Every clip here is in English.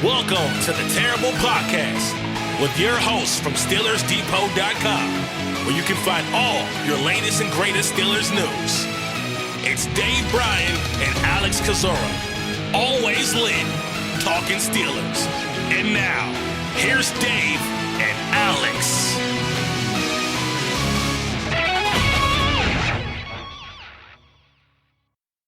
Welcome to the Terrible Podcast with your hosts from SteelersDepot.com, where you can find all your latest and greatest Steelers news. It's Dave Bryan and Alex Kozora, always lit, talking Steelers. And now, here's Dave and Alex.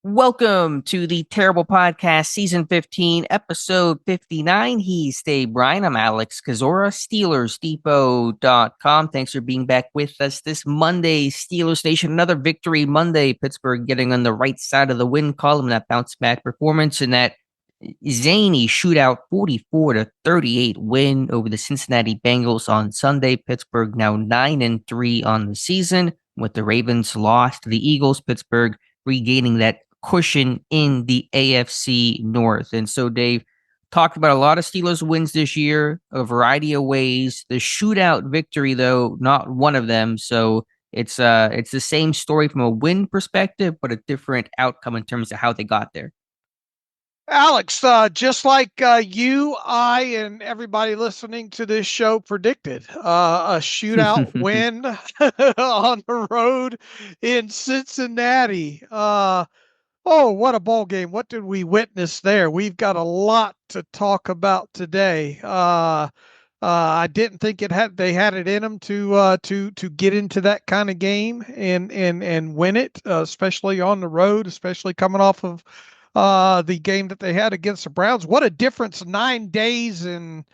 Welcome to the Terrible Podcast, Season 15, Episode 59. He's Dave Bryan. I'm Alex Kozora, SteelersDepot.com. Thanks for being back with us this Monday, Steelers Nation. Another victory Monday. Pittsburgh getting on the right side of the win column. That bounce-back performance and that zany shootout 44-38 win over the Cincinnati Bengals on Sunday. Pittsburgh now 9-3 on the season. With the Ravens lost to the Eagles, Pittsburgh regaining that cushion in the AFC North. And so Dave talked about a lot of Steelers wins this year, a variety of ways. The shootout victory, though, not one of them. So it's the same story from a win perspective, but a different outcome in terms of how they got there. Alex, just like you, I, and everybody listening to this show predicted, a shootout win on the road in Cincinnati. Oh, what a ball game. What did we witness there? We've got a lot to talk about today. I didn't think they had it in them to get into that kind of game and win it, especially on the road, especially coming off of the game that they had against the Browns. What a difference 9 days and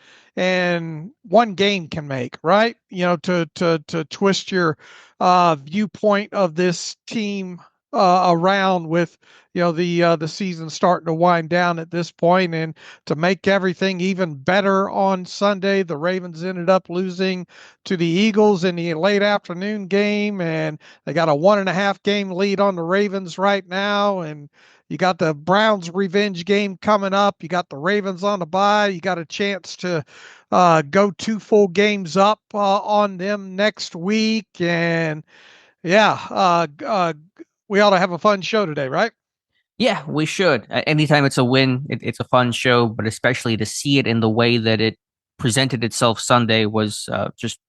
one game can make, right? You know, to twist your viewpoint of this team around with, you know, the season starting to wind down at this point, and to make everything even better on Sunday, the Ravens ended up losing to the Eagles in the late afternoon game, and they got a 1.5 game lead on the Ravens right now. And you got the Browns revenge game coming up. You got the Ravens on the bye. You got a chance to go 2 full games up on them next week. And yeah, we ought to have a fun show today, right? Yeah, we should. Anytime it's a win, it's a fun show, but especially to see it in the way that it presented itself Sunday was just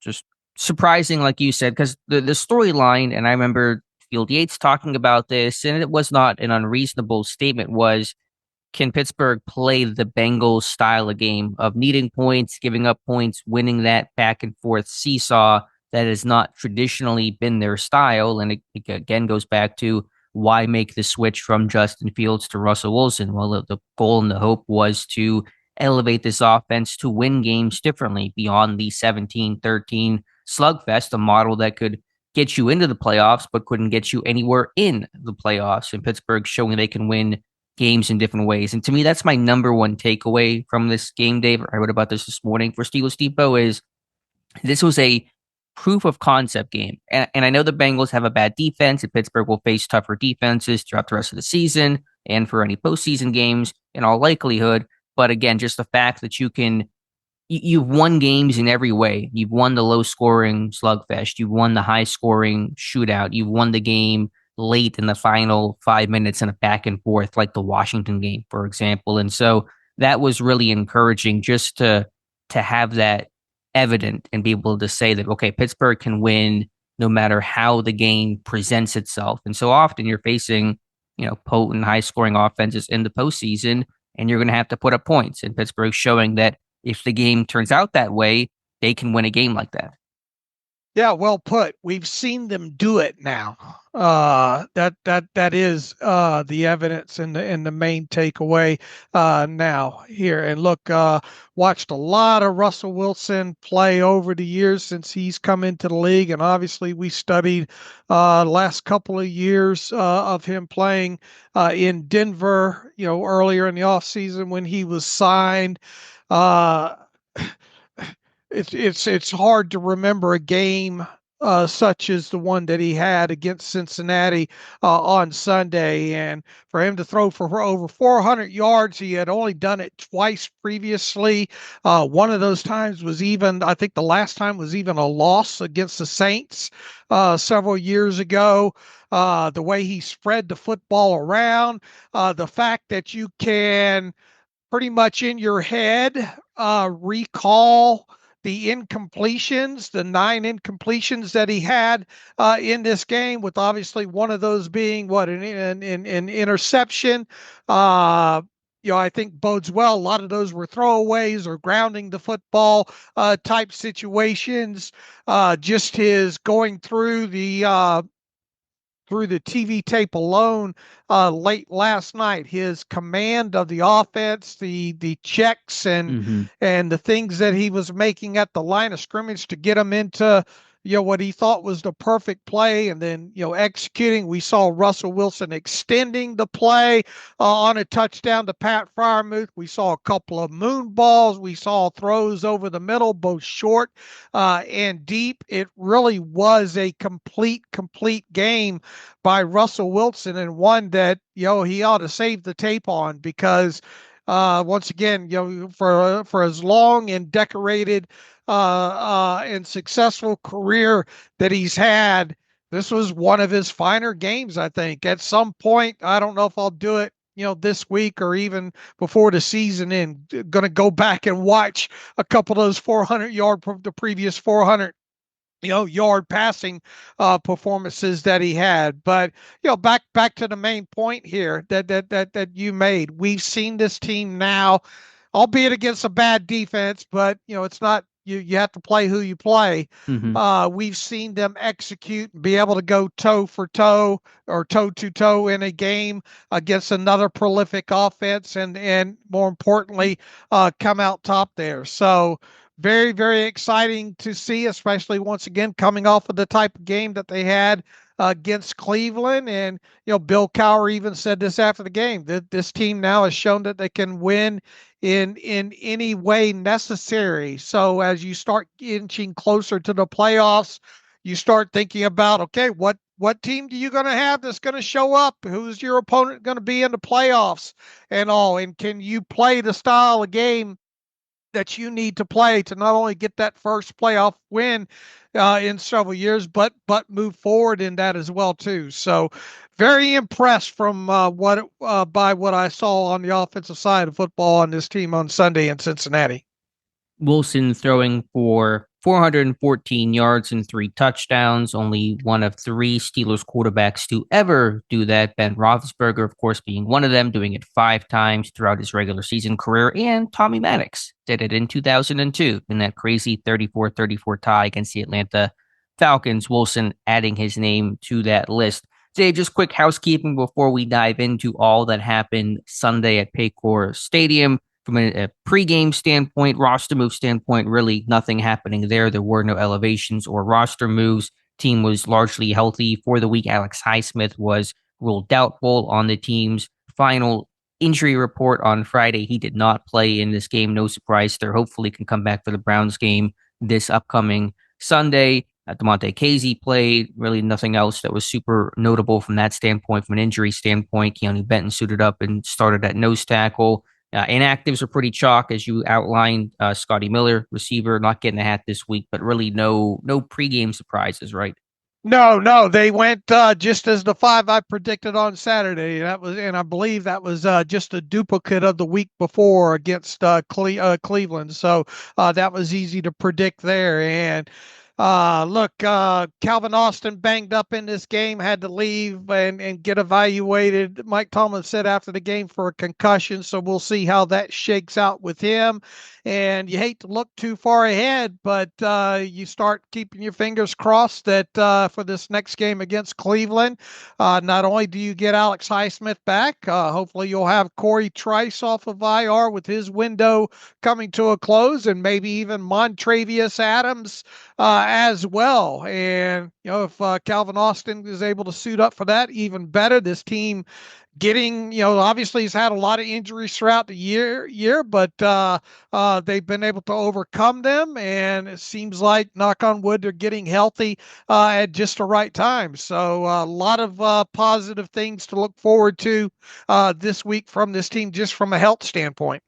surprising, like you said, because the storyline, and I remember Field Yates talking about this, and it was not an unreasonable statement, was, can Pittsburgh play the Bengals style of game of needing points, giving up points, winning that back and forth seesaw that has not traditionally been their style? And it again goes back to, why make the switch from Justin Fields to Russell Wilson? Well, the goal and the hope was to elevate this offense to win games differently beyond the 17-13 slugfest, a model that could get you into the playoffs but couldn't get you anywhere in the playoffs. And Pittsburgh showing they can win games in different ways. And to me, that's my number one takeaway from this game, Dave. I wrote about this morning for Steelers Depot, is this was a proof of concept game. And I know the Bengals have a bad defense, and Pittsburgh will face tougher defenses throughout the rest of the season and for any postseason games in all likelihood. But again, just the fact that you've won games in every way. You've won the low scoring slugfest. You've won the high scoring shootout. You've won the game late in the final 5 minutes in a back and forth, like the Washington game, for example. And so that was really encouraging, just to have that evident and be able to say that, okay, Pittsburgh can win no matter how the game presents itself. And so often you're facing, potent, high scoring offenses in the postseason, and you're going to have to put up points. And Pittsburgh showing that if the game turns out that way, they can win a game like that. Yeah, well put. We've seen them do it now. That is the evidence and the main takeaway now here. And look, watched a lot of Russell Wilson play over the years since he's come into the league, and obviously we studied last couple of years of him playing in Denver. Earlier in the offseason when he was signed. It's hard to remember a game such as the one that he had against Cincinnati on Sunday, and for him to throw for over 400 yards, he had only done it twice previously. One of those times was I think the last time was even a loss against the Saints several years ago. The way he spread the football around, the fact that you can pretty much in your head recall the incompletions, the 9 incompletions that he had in this game, with obviously one of those being an interception. I think bodes well. A lot of those were throwaways or grounding the football type situations. Just his going through the TV tape alone late last night, his command of the offense, the checks and the things that he was making at the line of scrimmage to get them into what he thought was the perfect play, and then executing. We saw Russell Wilson extending the play on a touchdown to Pat Freiermuth. We saw a couple of moon balls. We saw throws over the middle, both short and deep. It really was a complete game by Russell Wilson, and one that he ought to save the tape on, because once again, for as long and decorated and successful career that he's had, this was one of his finer games. I think at some point, I don't know if I'll do it this week or even before the season, and going to go back and watch a couple of those 400-yard, the previous 400 yard passing performances that he had. But back to the main point here that you made. We've seen this team now, albeit against a bad defense, but it's not, you have to play who you play. We've seen them execute and be able to go toe for toe or toe to toe in a game against another prolific offense, and more importantly, come out top there. So very, very exciting to see, especially once again coming off of the type of game that they had against Cleveland. And Bill Cowher even said this after the game, that this team now has shown that they can win in any way necessary. So as you start inching closer to the playoffs, you start thinking about, okay, what team do you going to have that's going to show up? Who's your opponent going to be in the playoffs and all? And can you play the style of game that you need to play to not only get that first playoff win in several years, but move forward in that as well too. So very impressed from by what I saw on the offensive side of football on this team on Sunday in Cincinnati. Wilson throwing for 414 yards and 3 touchdowns, only one of 3 Steelers quarterbacks to ever do that. Ben Roethlisberger, of course, being one of them, doing it 5 times throughout his regular season career. And Tommy Maddox did it in 2002 in that crazy 34-34 tie against the Atlanta Falcons. Wilson adding his name to that list. Dave, just quick housekeeping before we dive into all that happened Sunday at Paycor Stadium. From a pregame standpoint, roster move standpoint, really nothing happening there. There were no elevations or roster moves. Team was largely healthy for the week. Alex Highsmith was ruled doubtful on the team's final injury report on Friday. He did not play in this game. No surprise there. Hopefully can come back for the Browns game this upcoming Sunday. DeMonte Casey played. Really nothing else that was super notable from that standpoint. From an injury standpoint, Keanu Benton suited up and started at nose tackle. Inactives are pretty chalk, as you outlined. Scotty Miller, receiver, not getting a hat this week, but really no pregame surprises, right? No, they went just as the 5 I predicted on Saturday. And I believe that was just a duplicate of the week before against Cleveland. So that was easy to predict there. And Calvin Austin banged up in this game, had to leave and get evaluated. Mike Tomlin said after the game for a concussion, so we'll see how that shakes out with him. And you hate to look too far ahead, but you start keeping your fingers crossed that for this next game against Cleveland, not only do you get Alex Highsmith back, hopefully you'll have Corey Trice off of IR with his window coming to a close, and maybe even Montravius Adams as well. And if Calvin Austin is able to suit up for that, even better. This team getting, obviously he's had a lot of injuries throughout the year, but they've been able to overcome them, and it seems like, knock on wood, they're getting healthy at just the right time. So a lot of positive things to look forward to this week from this team, just from a health standpoint.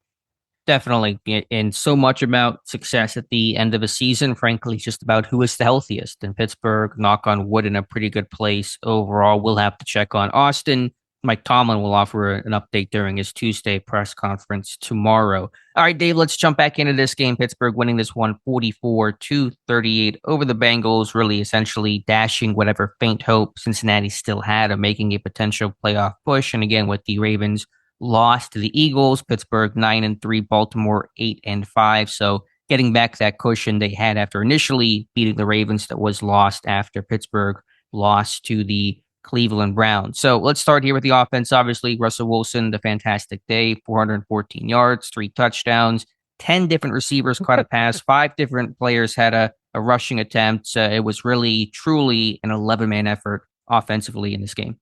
Definitely. And so much about success at the end of a season, frankly, it's just about who is the healthiest. And Pittsburgh, knock on wood, in a pretty good place overall. We'll have to check on Austin Mike Tomlin will offer an update during his Tuesday press conference tomorrow. All right, Dave, let's jump back into this game. Pittsburgh winning this one 44-38 over the Bengals, really essentially dashing whatever faint hope Cincinnati still had of making a potential playoff push. And again, with the Ravens lost to the Eagles, Pittsburgh 9-3, Baltimore 8-5. So getting back that cushion they had after initially beating the Ravens that was lost after Pittsburgh lost to the Cleveland Browns. So let's start here with the offense. Obviously, Russell Wilson, the fantastic day, 414 yards, 3 touchdowns, 10 different receivers caught a pass, 5 different players had a rushing attempt. It was really, truly an 11-man effort offensively in this game.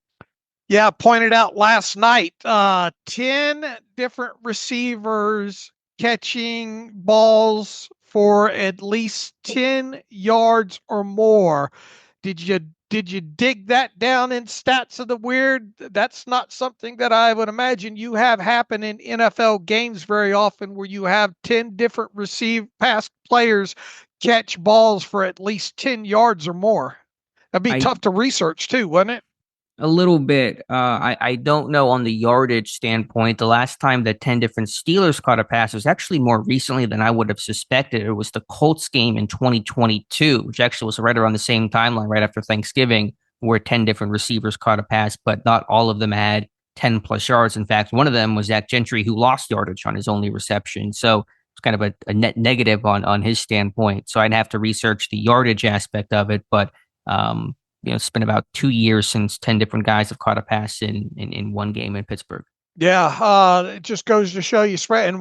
Yeah, pointed out last night, 10 different receivers catching balls for at least 10 yards or more. Did you dig that down in stats of the weird? That's not something that I would imagine you have happen in NFL games very often, where you have 10 different pass players catch balls for at least 10 yards or more. That'd be tough to research too, wouldn't it? A little bit. I don't know on the yardage standpoint. The last time that 10 different Steelers caught a pass was actually more recently than I would have suspected. It was the Colts game in 2022, which actually was right around the same timeline, right after Thanksgiving, where 10 different receivers caught a pass, but not all of them had 10 plus yards. In fact, one of them was Zach Gentry, who lost yardage on his only reception. So it's kind of a net negative on his standpoint. So I'd have to research the yardage aspect of it, but it's been about 2 years since 10 different guys have caught a pass in one game in Pittsburgh. Yeah, it just goes to show you spread.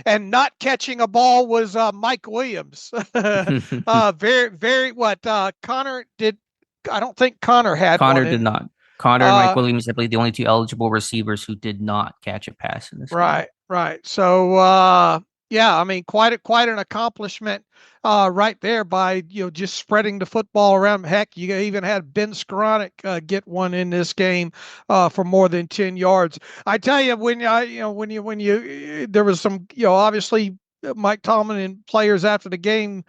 And not catching a ball was Mike Williams. Very, very what Connor did. I don't think Connor had Connor one. Did not. Connor and Mike Williams, I believe, the only 2 eligible receivers who did not catch a pass in this game. Right. So, yeah, I mean, quite an accomplishment right there by just spreading the football around. Heck, you even had Ben Skoranek get one in this game for more than 10 yards. I tell you, when there was some, obviously Mike Tomlin and players after the game.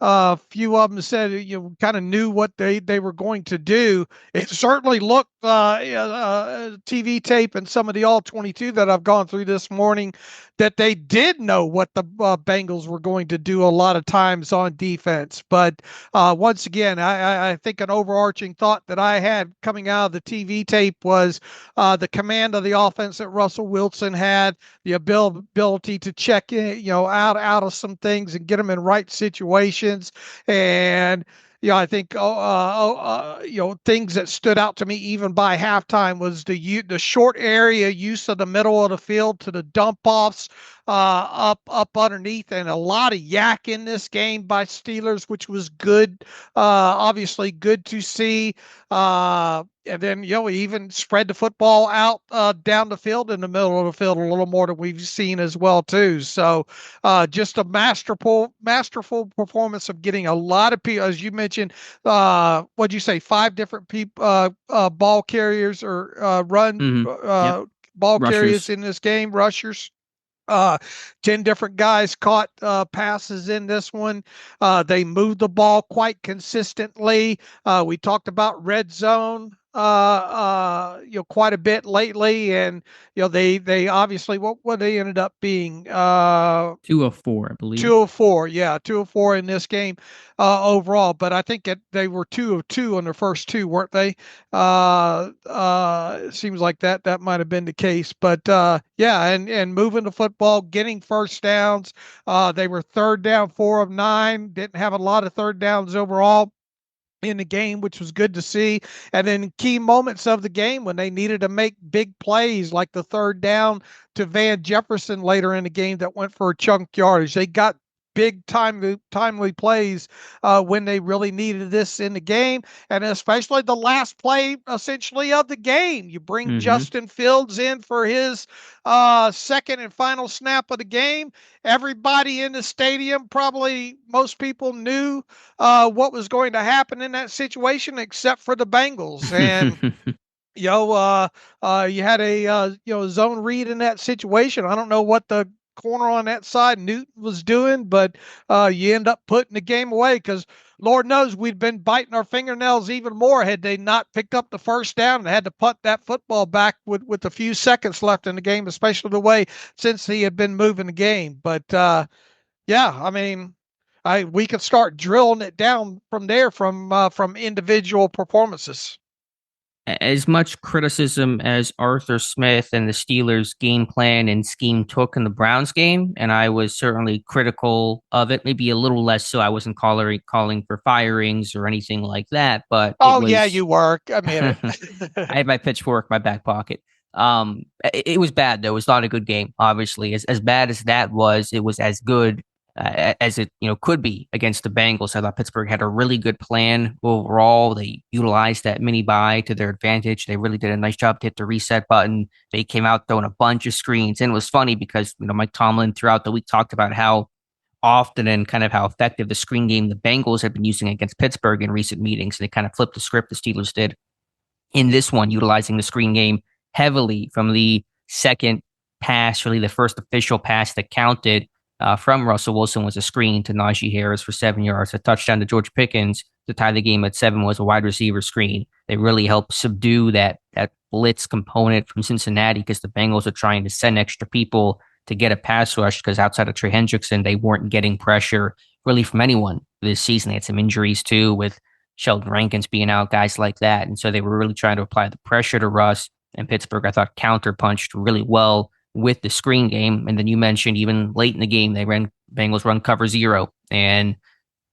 A few of them said kind of knew what they were going to do. It certainly looked TV tape and some of the all 22 that I've gone through this morning that they did know what the Bengals were going to do a lot of times on defense. But once again, I think an overarching thought that I had coming out of the TV tape was the command of the offense that Russell Wilson had, the ability to check in, out of some things and get them in right situations. And I think things that stood out to me even by halftime was the short area use of the middle of the field to the dump offs up underneath, and a lot of yak in this game by Steelers, which was good. Obviously good to see. And then, we even spread the football out down the field in the middle of the field a little more than we've seen as well, too. So just a masterful performance of getting a lot of people, as you mentioned, what'd you say, 5 different people, ball carriers or ball carriers in this game, rushers. 10 different guys caught passes in this one. They moved the ball quite consistently. We talked about red zone quite a bit lately, and they obviously what they ended up being 2 of 4, I believe. 2 of 4, yeah, 2 of 4 in this game overall. But I think they were 2 of 2 on their first 2, weren't they? It seems like that might have been the case. But yeah, and moving the football, getting first downs. They were 3rd down 4 of 9. Didn't have a lot of 3rd downs overall in the game, which was good to see. And then key moments of the game when they needed to make big plays, like the 3rd down to Van Jefferson later in the game that went for a chunk yardage. They got big timely plays when they really needed this in the game, and especially the last play essentially of the game. You bring Justin Fields in for his second and final snap of the game. Everybody in the stadium, probably most people knew what was going to happen in that situation, except for the Bengals. And you had a zone read in that situation. I don't know what the corner on that side Newton was doing, but you end up putting the game away because Lord knows we'd been biting our fingernails even more had they not picked up the first down and had to punt that football back with a few seconds left in the game, especially the way Cincy had been moving the game. But yeah, I mean, we could start drilling it down from there from individual performances. As much criticism as Arthur Smith and the Steelers' game plan and scheme took in the Browns game, and I was certainly critical of it, maybe a little less so. I wasn't calling for firings or anything like that, but it Oh yeah, was. you were. I mean, I had my pitchfork in my back pocket. It was bad though. It was not a good game. Obviously, as bad as that was, it was as good as it could be against the Bengals. I thought Pittsburgh had a really good plan overall. They utilized that mini bye to their advantage. They really did a nice job to hit the reset button. They came out throwing a bunch of screens, and it was funny because Mike Tomlin throughout the week talked about how often and kind of how effective the screen game the Bengals had been using against Pittsburgh in recent meetings. They kind of flipped the script, the Steelers did in this one, utilizing the screen game heavily from the second pass, really the first official pass that counted from Russell Wilson was a screen to Najee Harris for 7 yards. A touchdown to George Pickens to tie the game at 7 was a wide receiver screen. They really helped subdue that blitz component from Cincinnati because the Bengals are trying to send extra people to get a pass rush because outside of Trey Hendrickson, they weren't getting pressure really from anyone this season. They had some injuries too with Sheldon Rankins being out, guys like that. And so they were really trying to apply the pressure to Russ. And Pittsburgh, I thought, counterpunched really well with the screen game. And then you mentioned even late in the game, Bengals run cover 0. And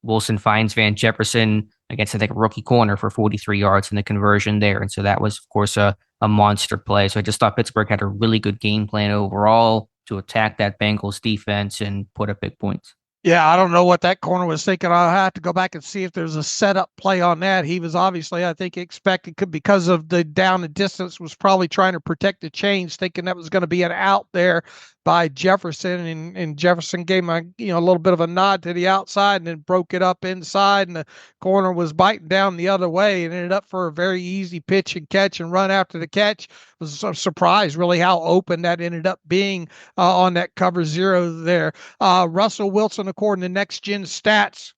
Wilson finds Van Jefferson against, I think, a rookie corner for 43 yards in the conversion there. And so that was, of course, a monster play. So I just thought Pittsburgh had a really good game plan overall to attack that Bengals defense and put up big points. Yeah, I don't know what that corner was thinking. I'll have to go back and see if there's a setup play on that. He was obviously, I think, expected because of the down and distance, was probably trying to protect the chains, thinking that was going to be an out there by Jefferson, and Jefferson gave him a little bit of a nod to the outside and then broke it up inside, and the corner was biting down the other way and ended up for a very easy pitch and catch and run after the catch. Was surprised really how open that ended up being on that cover 0 there. Russell Wilson, according to Next Gen Stats,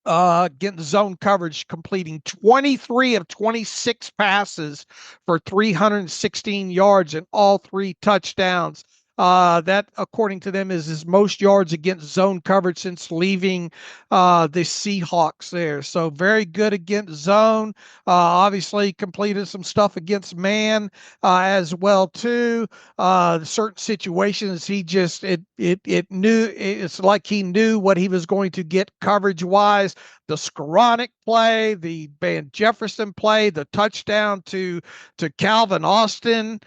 getting zone coverage, completing 23 of 26 passes for 316 yards and all 3 touchdowns. That, according to them, is his most yards against zone coverage since leaving the Seahawks there. So very good against zone. Obviously completed some stuff against man as well too. Certain situations he just it's like he knew what he was going to get coverage wise. The Schematic play, the Van Jefferson play, the touchdown to Calvin Austin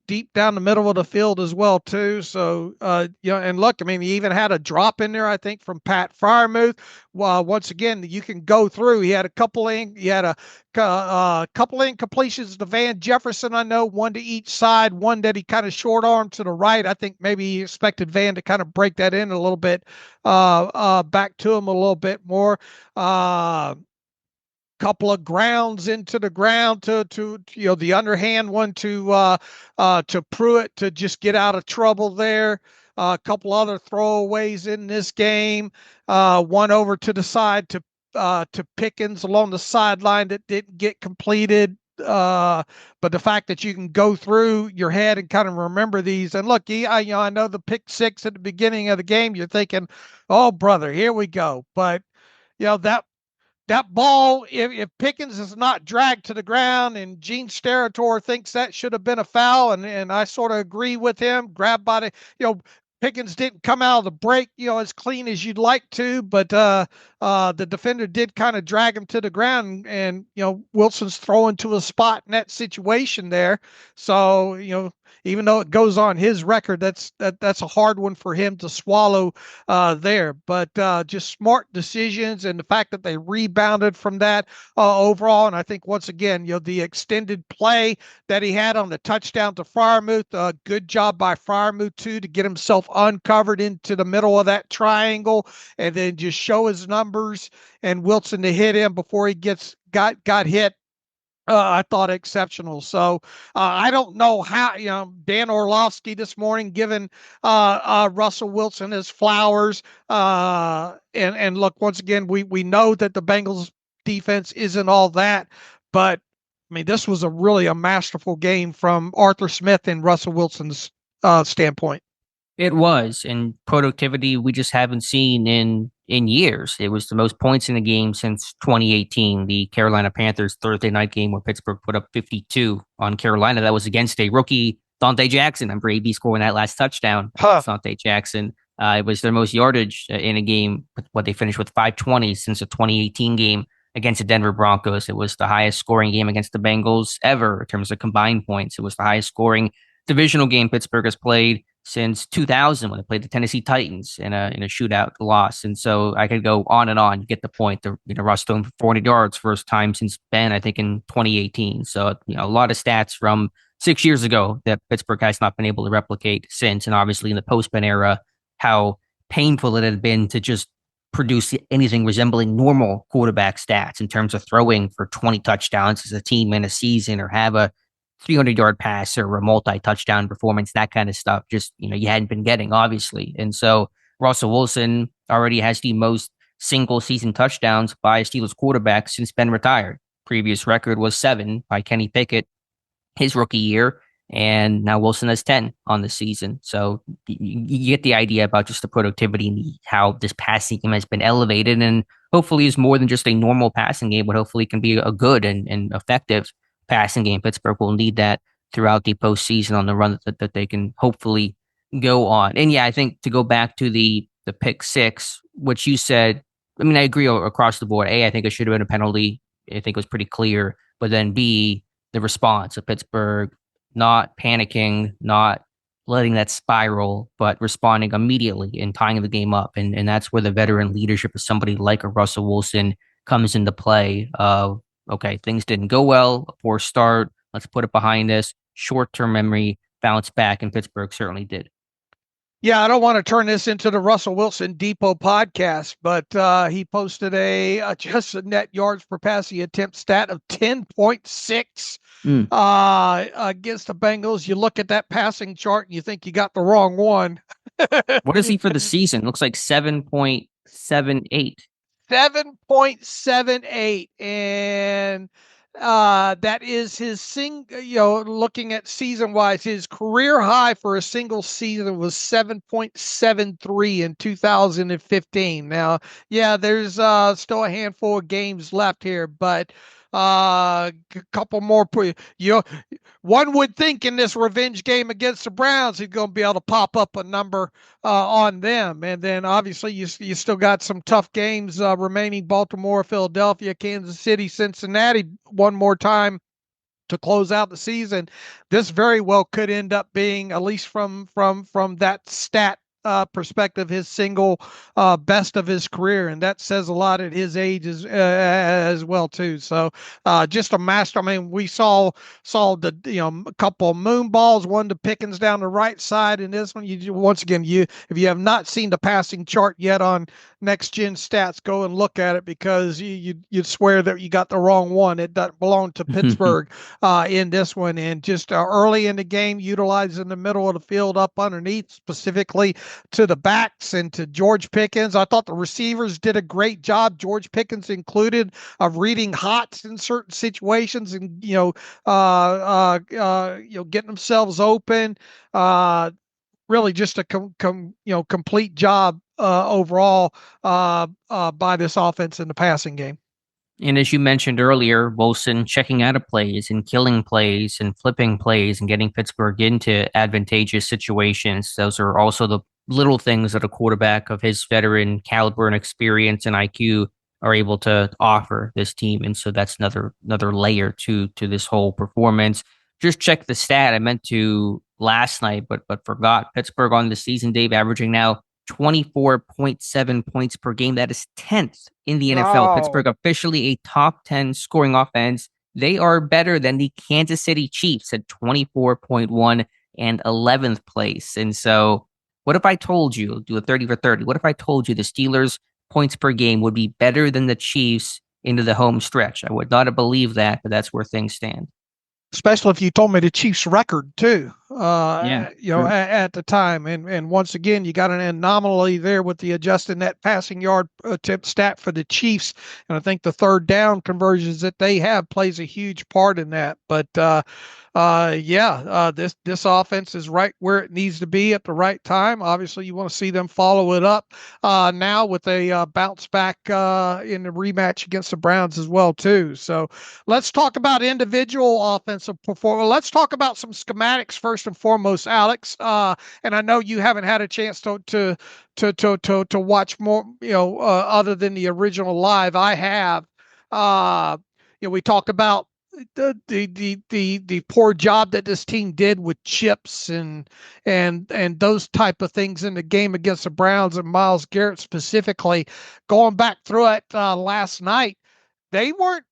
deep down the middle of the field as well too. So and look, I mean, he even had a drop in there, I think, from Pat Freiermuth. Once again, you can go through. He had a couple incompletions to Van Jefferson. I know, one to each side, one that he kind of short armed to the right. I think maybe he expected Van to kind of break that in a little bit, back to him a little bit more. Couple of grounds into the ground to the underhand one to Pruitt to just get out of trouble there. A couple other throwaways in this game. One over to the side to Pickens along the sideline that didn't get completed. But the fact that you can go through your head and kind of remember these, and look, I know the pick 6 at the beginning of the game, you're thinking, oh brother, here we go. But that ball, if Pickens is not dragged to the ground, and Gene Steratore thinks that should have been a foul, and I sort of agree with him, grabbed by the, Pickens didn't come out of the break, as clean as you'd like to, but the defender did kind of drag him to the ground, and Wilson's throwing to a spot in that situation there. So, even though it goes on his record, that's a hard one for him to swallow there. But just smart decisions, and the fact that they rebounded from that overall. And I think once again, the extended play that he had on the touchdown to Freiermuth, good job by Freiermuth too to get himself uncovered into the middle of that triangle, and then just show his numbers and Wilson to hit him before he got hit I thought exceptional. So I don't know how, Dan Orlovsky this morning giving Russell Wilson his flowers. And look, once again, we know that the Bengals defense isn't all that, but I mean, this was a masterful game from Arthur Smith and Russell Wilson's standpoint. It was, and productivity we just haven't seen in years. It was the most points in the game since 2018, the Carolina Panthers Thursday night game where Pittsburgh put up 52 on Carolina. That was against a rookie, Dante Jackson. I'm Brady scoring that last touchdown. Huh. Dante Jackson. It was their most yardage in a game. What they finished with 520 since the 2018 game against the Denver Broncos. It was the highest scoring game against the Bengals ever in terms of combined points. It was the highest scoring divisional game Pittsburgh has played since 2000 when they played the Tennessee Titans in a shootout loss. And so I could go on and on. You get the point. Russ throwing for 400 yards first time since Ben, I think in 2018. So a lot of stats from 6 years ago that Pittsburgh has not been able to replicate since. And obviously in the post-Ben era, how painful it had been to just produce anything resembling normal quarterback stats in terms of throwing for 20 touchdowns as a team in a season, or have a 300-yard pass or a multi-touchdown performance, that kind of stuff. Just, you hadn't been getting, obviously. And so Russell Wilson already has the most single season touchdowns by a Steelers quarterback since Ben retired. Previous record was 7 by Kenny Pickett his rookie year. And now Wilson has 10 on the season. So you get the idea about just the productivity and how this passing game has been elevated, and hopefully is more than just a normal passing game, but hopefully can be a good and effective passing game. Pittsburgh will need that throughout the postseason on the run that they can hopefully go on. And yeah, I think to go back to the pick six, which you said, I mean, I agree across the board. A, I think it should have been a penalty. I think it was pretty clear. But then B, the response of Pittsburgh not panicking, not letting that spiral, but responding immediately and tying the game up. And that's where the veteran leadership of somebody like a Russell Wilson comes into play. Okay, things didn't go well, a poor start. Let's put it behind us. Short-term memory, bounce back, and Pittsburgh certainly did. Yeah, I don't want to turn this into the Russell Wilson Depot podcast, but he posted a adjusted net yards per passing attempt stat of 10.6 against the Bengals. You look at that passing chart and you think you got the wrong one. What is he for the season? Looks like 7.78. 7.78, and that is his looking at season wise, his career high for a single season was 7.73 in 2015. Now, yeah, there's still a handful of games left here, but a couple more. One would think in this revenge game against the Browns, he's going to be able to pop up a number on them. And then obviously you still got some tough games remaining: Baltimore, Philadelphia, Kansas City, Cincinnati one more time to close out the season. This very well could end up being, at least from that stat perspective, his single best of his career, and that says a lot at his age as well too. So just a master. I mean, we saw the a couple of moon balls, one to Pickens down the right side, and this one, once again, if you have not seen the passing chart yet on Next Gen Stats, go and look at it, because you'd swear that you got the wrong one. It doesn't belong to Pittsburgh in this one. And just early in the game, utilizing the middle of the field up underneath, specifically to the backs and to George Pickens. I thought the receivers did a great job, George Pickens included, of reading hots in certain situations and getting themselves open. Really just a complete job overall by this offense in the passing game. And as you mentioned earlier, Wilson checking out of plays and killing plays and flipping plays and getting Pittsburgh into advantageous situations. Those are also the little things that a quarterback of his veteran caliber and experience and IQ are able to offer this team. And so that's another layer to this whole performance. Just check the stat I meant to last night, but forgot. Pittsburgh on the season, Dave, averaging now 24.7 points per game. That is 10th in the NFL. Wow. Pittsburgh officially a top 10 scoring offense. They are better than the Kansas City Chiefs at 24.1 and 11th place. And so what if I told you, do a 30 for 30, what if I told you the Steelers points per game would be better than the Chiefs into the home stretch. I would not have believed that, but that's where things stand. Especially if you told me the Chiefs' record too, Yeah, true. at the time. And once again, you got an anomaly there with the adjusted net passing yard attempt stat for the Chiefs, and I think the third down conversions that they have plays a huge part in that. But this offense is right where it needs to be at the right time. Obviously, you want to see them follow it up now with a bounce back in the rematch against the Browns as well too. So let's talk about individual offensive performance. Let's talk about some schematics first and foremost, Alex. And I know you haven't had a chance to watch more, other than the original live. I have. We talked about the poor job that this team did with chips and those type of things in the game against the Browns and Myles Garrett specifically. Going back through it last night, they weren't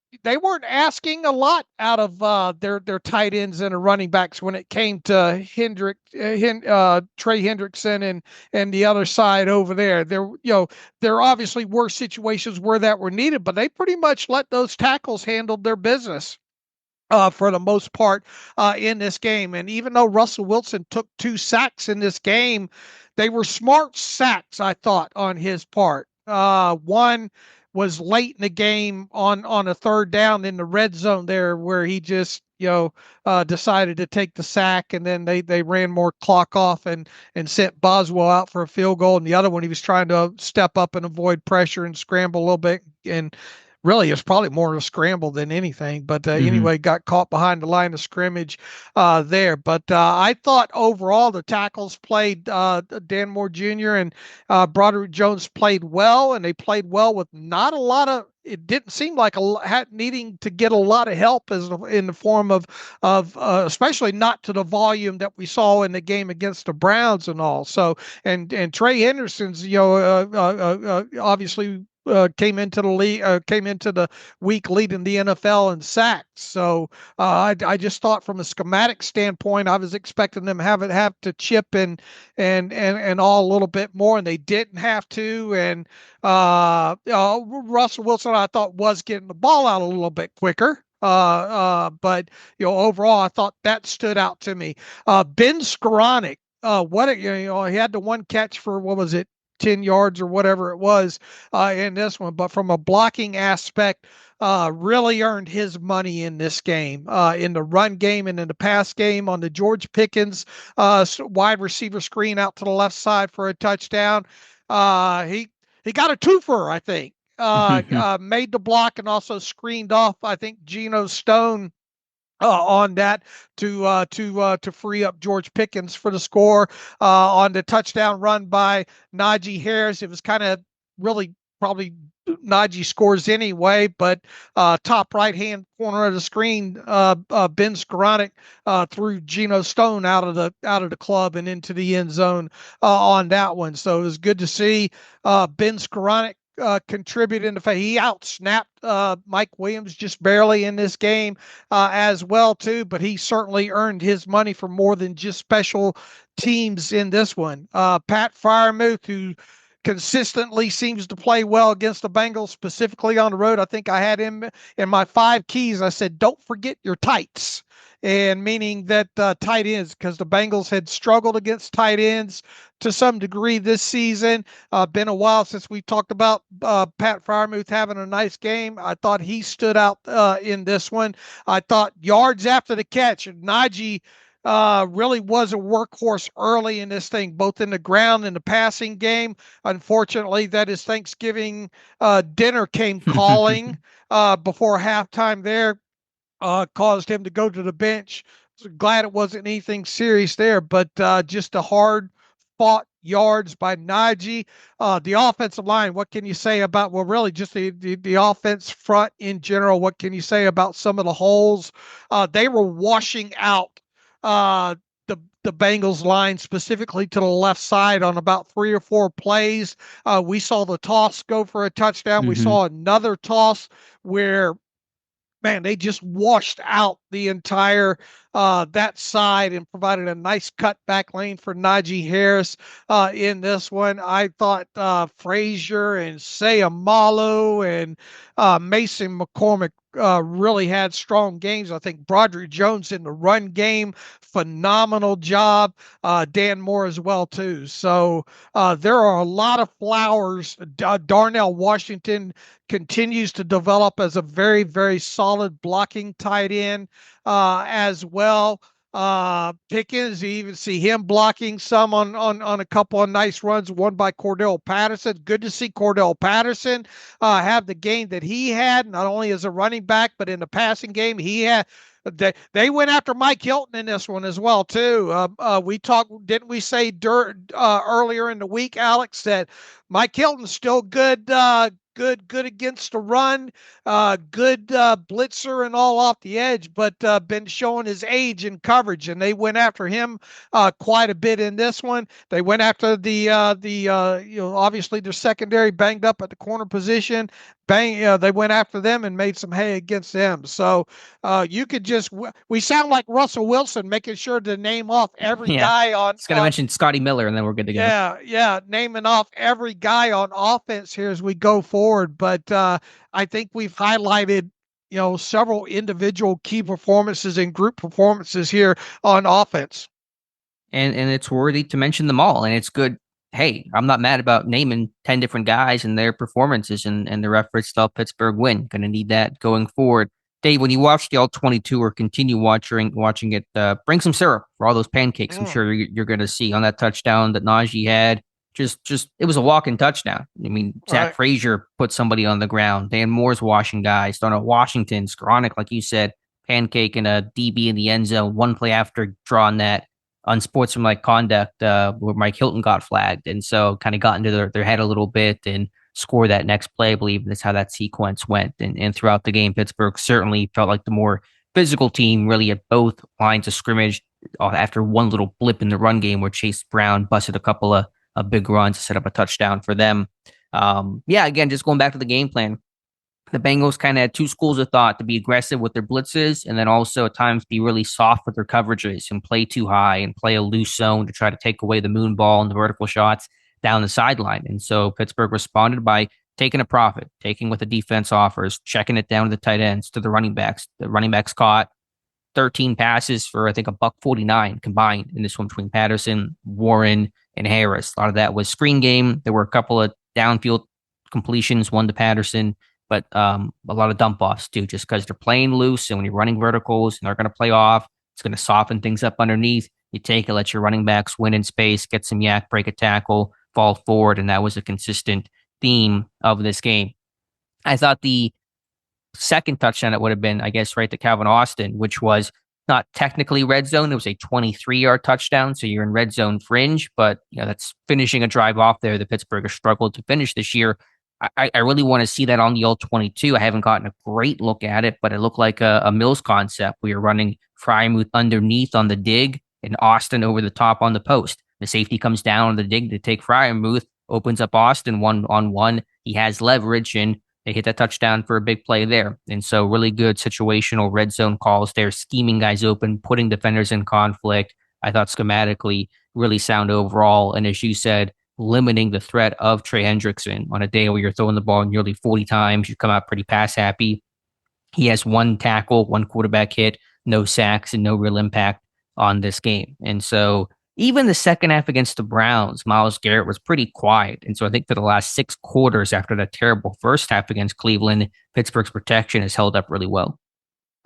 asking a lot out of their tight ends and the running backs when it came to Trey Hendrickson and the other side over there. There obviously were situations where that were needed, but they pretty much let those tackles handle their business. For the most part in this game. And even though Russell Wilson took 2 sacks in this game, they were smart sacks, I thought, on his part. One was late in the game on a third down in the red zone there where he just decided to take the sack, and then they ran more clock off and sent Boswell out for a field goal. And the other one, he was trying to step up and avoid pressure and scramble a little bit, and really it's probably more of a scramble than anything, but anyway, got caught behind the line of scrimmage there. But I thought overall the tackles played, Dan Moore Jr. and Broderick Jones played well, and they played well with not a lot of, it didn't seem like needing to get a lot of help in the form of especially not to the volume that we saw in the game against the Browns and all. So and Trey Henderson's obviously came into the week leading the NFL in sacks. So I just thought from a schematic standpoint, I was expecting them have to chip and all a little bit more, and they didn't have to. And Russell Wilson, I thought, was getting the ball out a little bit quicker. But overall, I thought that stood out to me. Ben Skoranek, he had the one catch for, what was it, 10 yards or whatever it was in this one, but from a blocking aspect, really earned his money in this game, in the run game and in the pass game on the George Pickens wide receiver screen out to the left side for a touchdown. He got a twofer, I think. Made the block and also screened off, I think, Geno Stone on that to free up George Pickens for the score on the touchdown run by Najee Harris. It was kind of really probably Najee scores anyway, but top right-hand corner of the screen, Ben Skoranek threw Geno Stone out of the club and into the end zone on that one. So it was good to see Ben Skoranek contribute in the fact he outsnapped Mike Williams just barely in this game as well too, but he certainly earned his money for more than just special teams in this one. Pat Freiermuth, who consistently seems to play well against the Bengals, specifically on the road. I think I had him in my 5 keys. I said, don't forget your tights. And meaning that tight ends, because the Bengals had struggled against tight ends to some degree this season. Been a while since we talked about Pat Freiermuth having a nice game. I thought he stood out in this one. I thought yards after the catch, Najee really was a workhorse early in this thing, both in the ground and the passing game. Unfortunately, that his Thanksgiving dinner came calling before halftime there. Caused him to go to the bench. So glad it wasn't anything serious there, but just a hard fought yards by Najee. The offensive line, what can you say about, well, really just the offense front in general? What can you say about some of the holes? They were washing out the Bengals line, specifically to the left side, on about 3 or 4 plays. We saw the toss go for a touchdown. We saw another toss where, man, they just washed out the entire that side and provided a nice cut back lane for Najee Harris in this one. I thought Frazier and Sayamalu and Mason McCormick really had strong games. I think Broderick Jones in the run game, phenomenal job. Dan Moore as well too. So there are a lot of flowers. Darnell Washington continues to develop as a very, very solid blocking tight end as well. Pickens, you even see him blocking some on a couple of nice runs, one by Cordell Patterson. Good to see Cordell Patterson have the game that he had, not only as a running back, but in the passing game. He had they went after Mike Hilton in this one as well too. We talked, didn't we say earlier in the week, Alex, that Mike Hilton's still good, good against the run, good blitzer and all off the edge, but been showing his age in coverage, and they went after him quite a bit in this one. They went after the obviously their secondary banged up at the corner position. They went after them and made some hay against them. So you could we sound like Russell Wilson making sure to name off every guy on. It's going to mention Scotty Miller, and then we're good to go. Yeah, naming off every guy on offense here as we go forward. But I think we've highlighted several individual key performances and group performances here on offense. And it's worthy to mention them all, and it's good. Hey, I'm not mad about naming 10 different guys and their performances and their efforts to help Pittsburgh win. Going to need that going forward. Dave, when you watch the All-22 or continue watching it, bring some syrup for all those pancakes. I'm sure you're going to see on that touchdown that Najee had. Just it was a walking touchdown. I mean, Zach Frazier put somebody on the ground. Dan Moore's washing guys. Darnell Washington, Skowronek, like you said, pancake and a DB in the end zone. One play after drawing that unsportsmanlike conduct where Mike Hilton got flagged, and so kind of got into their head a little bit and scored that next play. I believe that's how that sequence went. And throughout the game, Pittsburgh certainly felt like the more physical team, really at both lines of scrimmage. After one little blip in the run game where Chase Brown busted a couple of big runs to set up a touchdown for them. Again, just going back to the game plan. The Bengals kind of had two schools of thought: to be aggressive with their blitzes and then also at times be really soft with their coverages and play too high and play a loose zone to try to take away the moon ball and the vertical shots down the sideline. And so Pittsburgh responded by taking a profit, taking what the defense offers, checking it down to the tight ends, to the running backs. The running backs caught 13 passes for, I think, $149 combined in this one between Patterson, Warren, and Harris. A lot of that was screen game. There were a couple of downfield completions, one to Patterson, but a lot of dump offs too, just because they're playing loose. And when you're running verticals and they're going to play off, it's going to soften things up underneath. You take it, let your running backs win in space, get some yak, break a tackle, fall forward. And that was a consistent theme of this game. I thought the second touchdown, it would have been, I guess, right to Calvin Austin, which was not technically red zone. It was a 23-yard touchdown. So you're in red zone fringe, but that's finishing a drive off there. The Pittsburgh has struggled to finish this year. I really want to see that on the All-22. I haven't gotten a great look at it, but it looked like a Mills concept. We are running Frymouth underneath on the dig and Austin over the top on the post. The safety comes down on the dig to take Frymouth, opens up Austin one-on-one. He has leverage, and they hit that touchdown for a big play there. And so really good situational red zone calls there, scheming guys open, putting defenders in conflict. I thought schematically really sound overall. And as you said, limiting the threat of Trey Hendrickson on a day where you're throwing the ball nearly 40 times. You come out pretty pass happy. He has one tackle, one quarterback hit, no sacks, and no real impact on this game. And so even the second half against the Browns, Myles Garrett was pretty quiet. And so I think for the last 6 quarters after that terrible first half against Cleveland, Pittsburgh's protection has held up really well.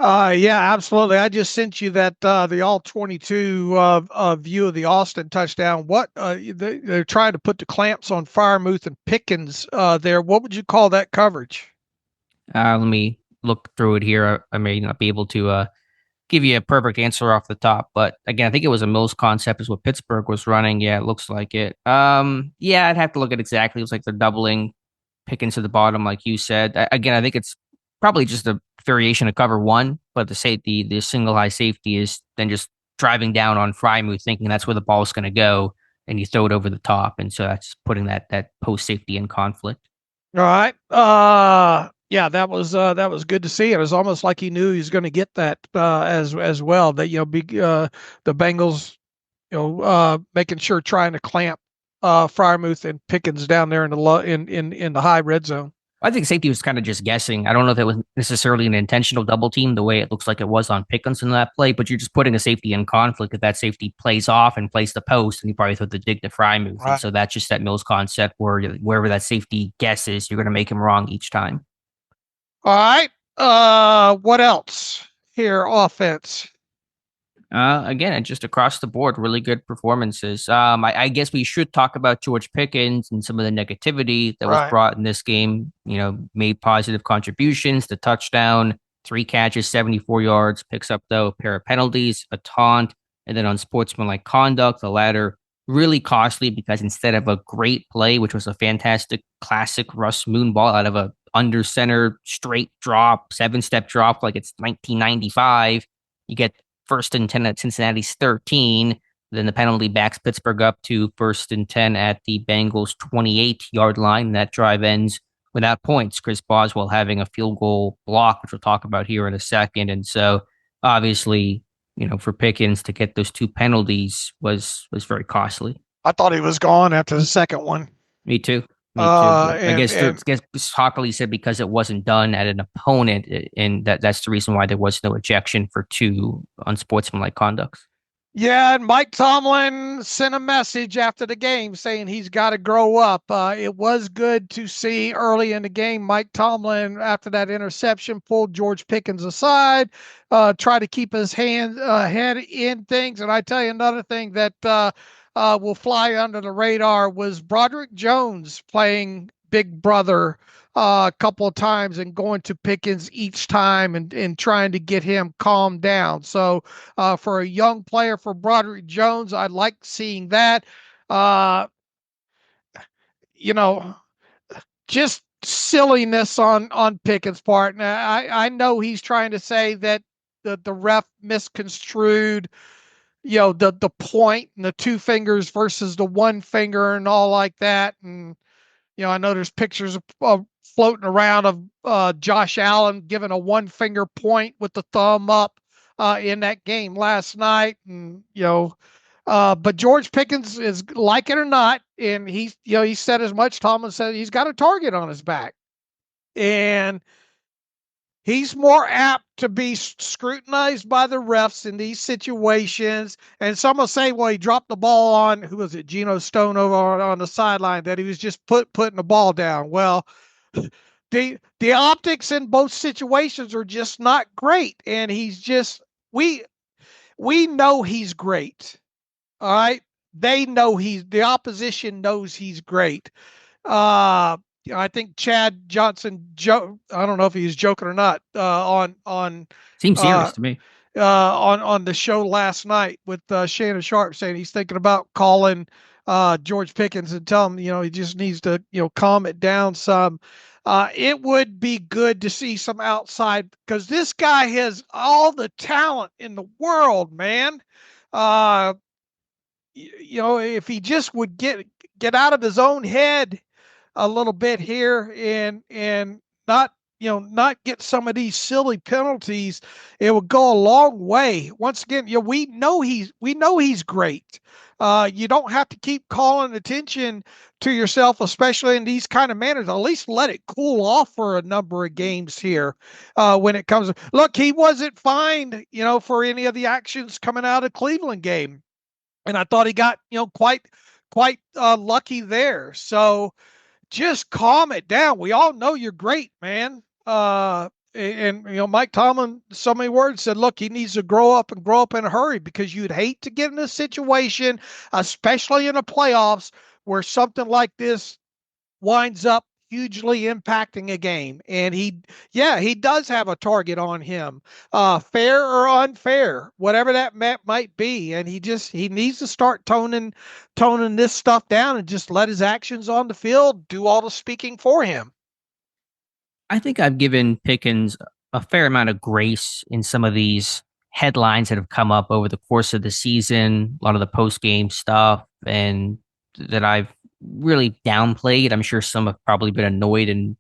Yeah, absolutely. I just sent you that the All-22 view of the Austin touchdown. What they're trying to put the clamps on Freiermuth and Pickens there. What would you call that coverage? Let me look through it here. I may not be able to give you a perfect answer off the top, but again, I think it was a Mills concept is what Pittsburgh was running. Yeah, it looks like it. Yeah, I'd have to look at exactly. It was like they're doubling Pickens to the bottom, like you said. Again, I think it's probably just a variation of cover one, but the single high safety is then just driving down on Freiermuth, thinking that's where the ball is going to go, and you throw it over the top, and so that's putting that post safety in conflict. All right. Yeah, that was good to see. It was almost like he knew he was going to get that as well. That the Bengals, making sure trying to clamp Freiermuth and Pickens down there in the in the high red zone. I think safety was kind of just guessing. I don't know if it was necessarily an intentional double team the way it looks like it was on Pickens in that play, but you're just putting a safety in conflict. If that safety plays off and plays the post, and you probably throw the dig to Freiermuth. And Right. so that's just that Mills concept where wherever that safety guesses, you're going to make him wrong each time. All right. What else here? Offense. Again, just across the board, really good performances. I guess we should talk about George Pickens and some of the negativity that was Right. brought in this game. Made positive contributions, the touchdown, 3 catches, 74 yards, picks up though a pair of penalties, a taunt, and then on sportsmanlike conduct, the latter really costly because instead of a great play, which was a fantastic classic Russ Moon ball out of a under center straight drop, 7-step drop like it's 1995, you get 1st and 10 at Cincinnati's 13. Then the penalty backs Pittsburgh up to 1st and 10 at the Bengals' 28-yard line. That drive ends without points. Chris Boswell having a field goal block, which we'll talk about here in a second. And so, obviously, for Pickens to get those 2 penalties was very costly. I thought he was gone after the second one. Me too. Me too. I guess and Hockley said because it wasn't done at an opponent, and that's the reason why there was no ejection for 2 unsportsmanlike conducts. Yeah, and Mike Tomlin sent a message after the game saying he's got to grow up. It was good to see early in the game Mike Tomlin, after that interception, pulled George Pickens aside, try to keep his head in things. And I tell you another thing that will fly under the radar was Broderick Jones playing big brother a couple of times and going to Pickens each time and trying to get him calmed down. So for a young player, for Broderick Jones, I like seeing that. Uh, you know, just silliness on Pickens' part. Now, I know he's trying to say that the ref misconstrued, the point and the 2 fingers versus the 1 finger and all like that. And I know there's pictures of floating around of Josh Allen giving a 1 finger point with the thumb up in that game last night. And, but George Pickens is, like it or not, and he said as much. Tomlin said he's got a target on his back. And he's more apt to be scrutinized by the refs in these situations. And some will say, well, he dropped the ball on, who was it, Geno Stone over on the sideline, that he was just putting the ball down. Well, the optics in both situations are just not great. And he's just, we know he's great. All right. The opposition knows he's great. I think Chad Johnson, I don't know if he was joking or not, on Seems serious to me. On the show last night with Shannon Sharp, saying he's thinking about calling George Pickens and tell him, he just needs to, calm it down some. It would be good to see some outside, because this guy has all the talent in the world, man. If he just would get out of his own head a little bit here and not get some of these silly penalties, it will go a long way. Once again, we know he's great. You don't have to keep calling attention to yourself, especially in these kind of manners. At least let it cool off for a number of games here. When it comes, look, he wasn't fined, for any of the actions coming out of Cleveland game, and I thought he got, quite lucky there. So just calm it down. We all know you're great, man. And Mike Tomlin, so many words, said, look, he needs to grow up in a hurry, because you'd hate to get in a situation, especially in the playoffs, where something like this winds up hugely impacting a game. And he does have a target on him, fair or unfair, whatever that might be. And he needs to start toning this stuff down and just let his actions on the field do all the speaking for him. I think I've given Pickens a fair amount of grace in some of these headlines that have come up over the course of the season, a lot of the post-game stuff, and that I've really downplayed. I'm sure some have probably been annoyed and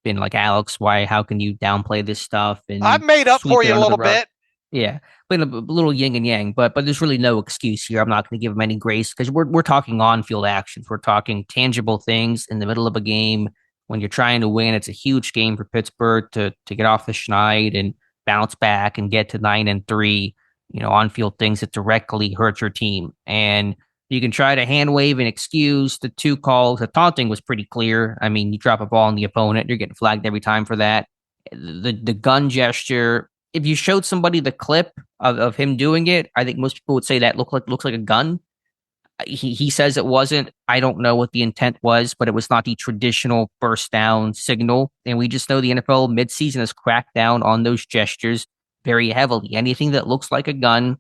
been like, Alex, how can you downplay this stuff I've and made up for sweep it you a under the little rug? bit. Yeah, been a little yin and yang, but there's really no excuse here. I'm not going to give him any grace because we're talking on field actions. We're talking tangible things in the middle of a game when you're trying to win. It's a huge game for Pittsburgh to get off the schneid and bounce back and get to 9-3. On field things that directly hurt your team, and you can try to hand wave and excuse the two calls. The taunting was pretty clear. I mean, you drop a ball on the opponent, you're getting flagged every time for that. The gun gesture, if you showed somebody the clip of him doing it, I think most people would say that looks like a gun. He says it wasn't. I don't know what the intent was, but it was not the traditional first down signal. And we just know the NFL midseason has cracked down on those gestures very heavily. Anything that looks like a gun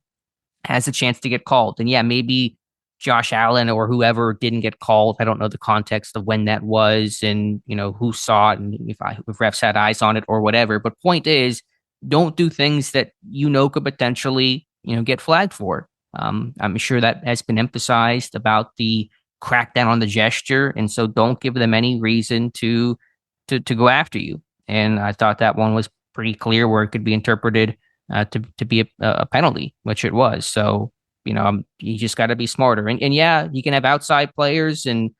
has a chance to get called. And yeah, maybe Josh Allen or whoever didn't get called. I don't know the context of when that was and who saw it and if refs had eyes on it or whatever. But point is, don't do things that could potentially get flagged for. I'm sure that has been emphasized about the crackdown on the gesture, and so don't give them any reason to go after you. And I thought that one was pretty clear where it could be interpreted to be a penalty, which it was. So you just got to be smarter. And yeah, you can have outside players and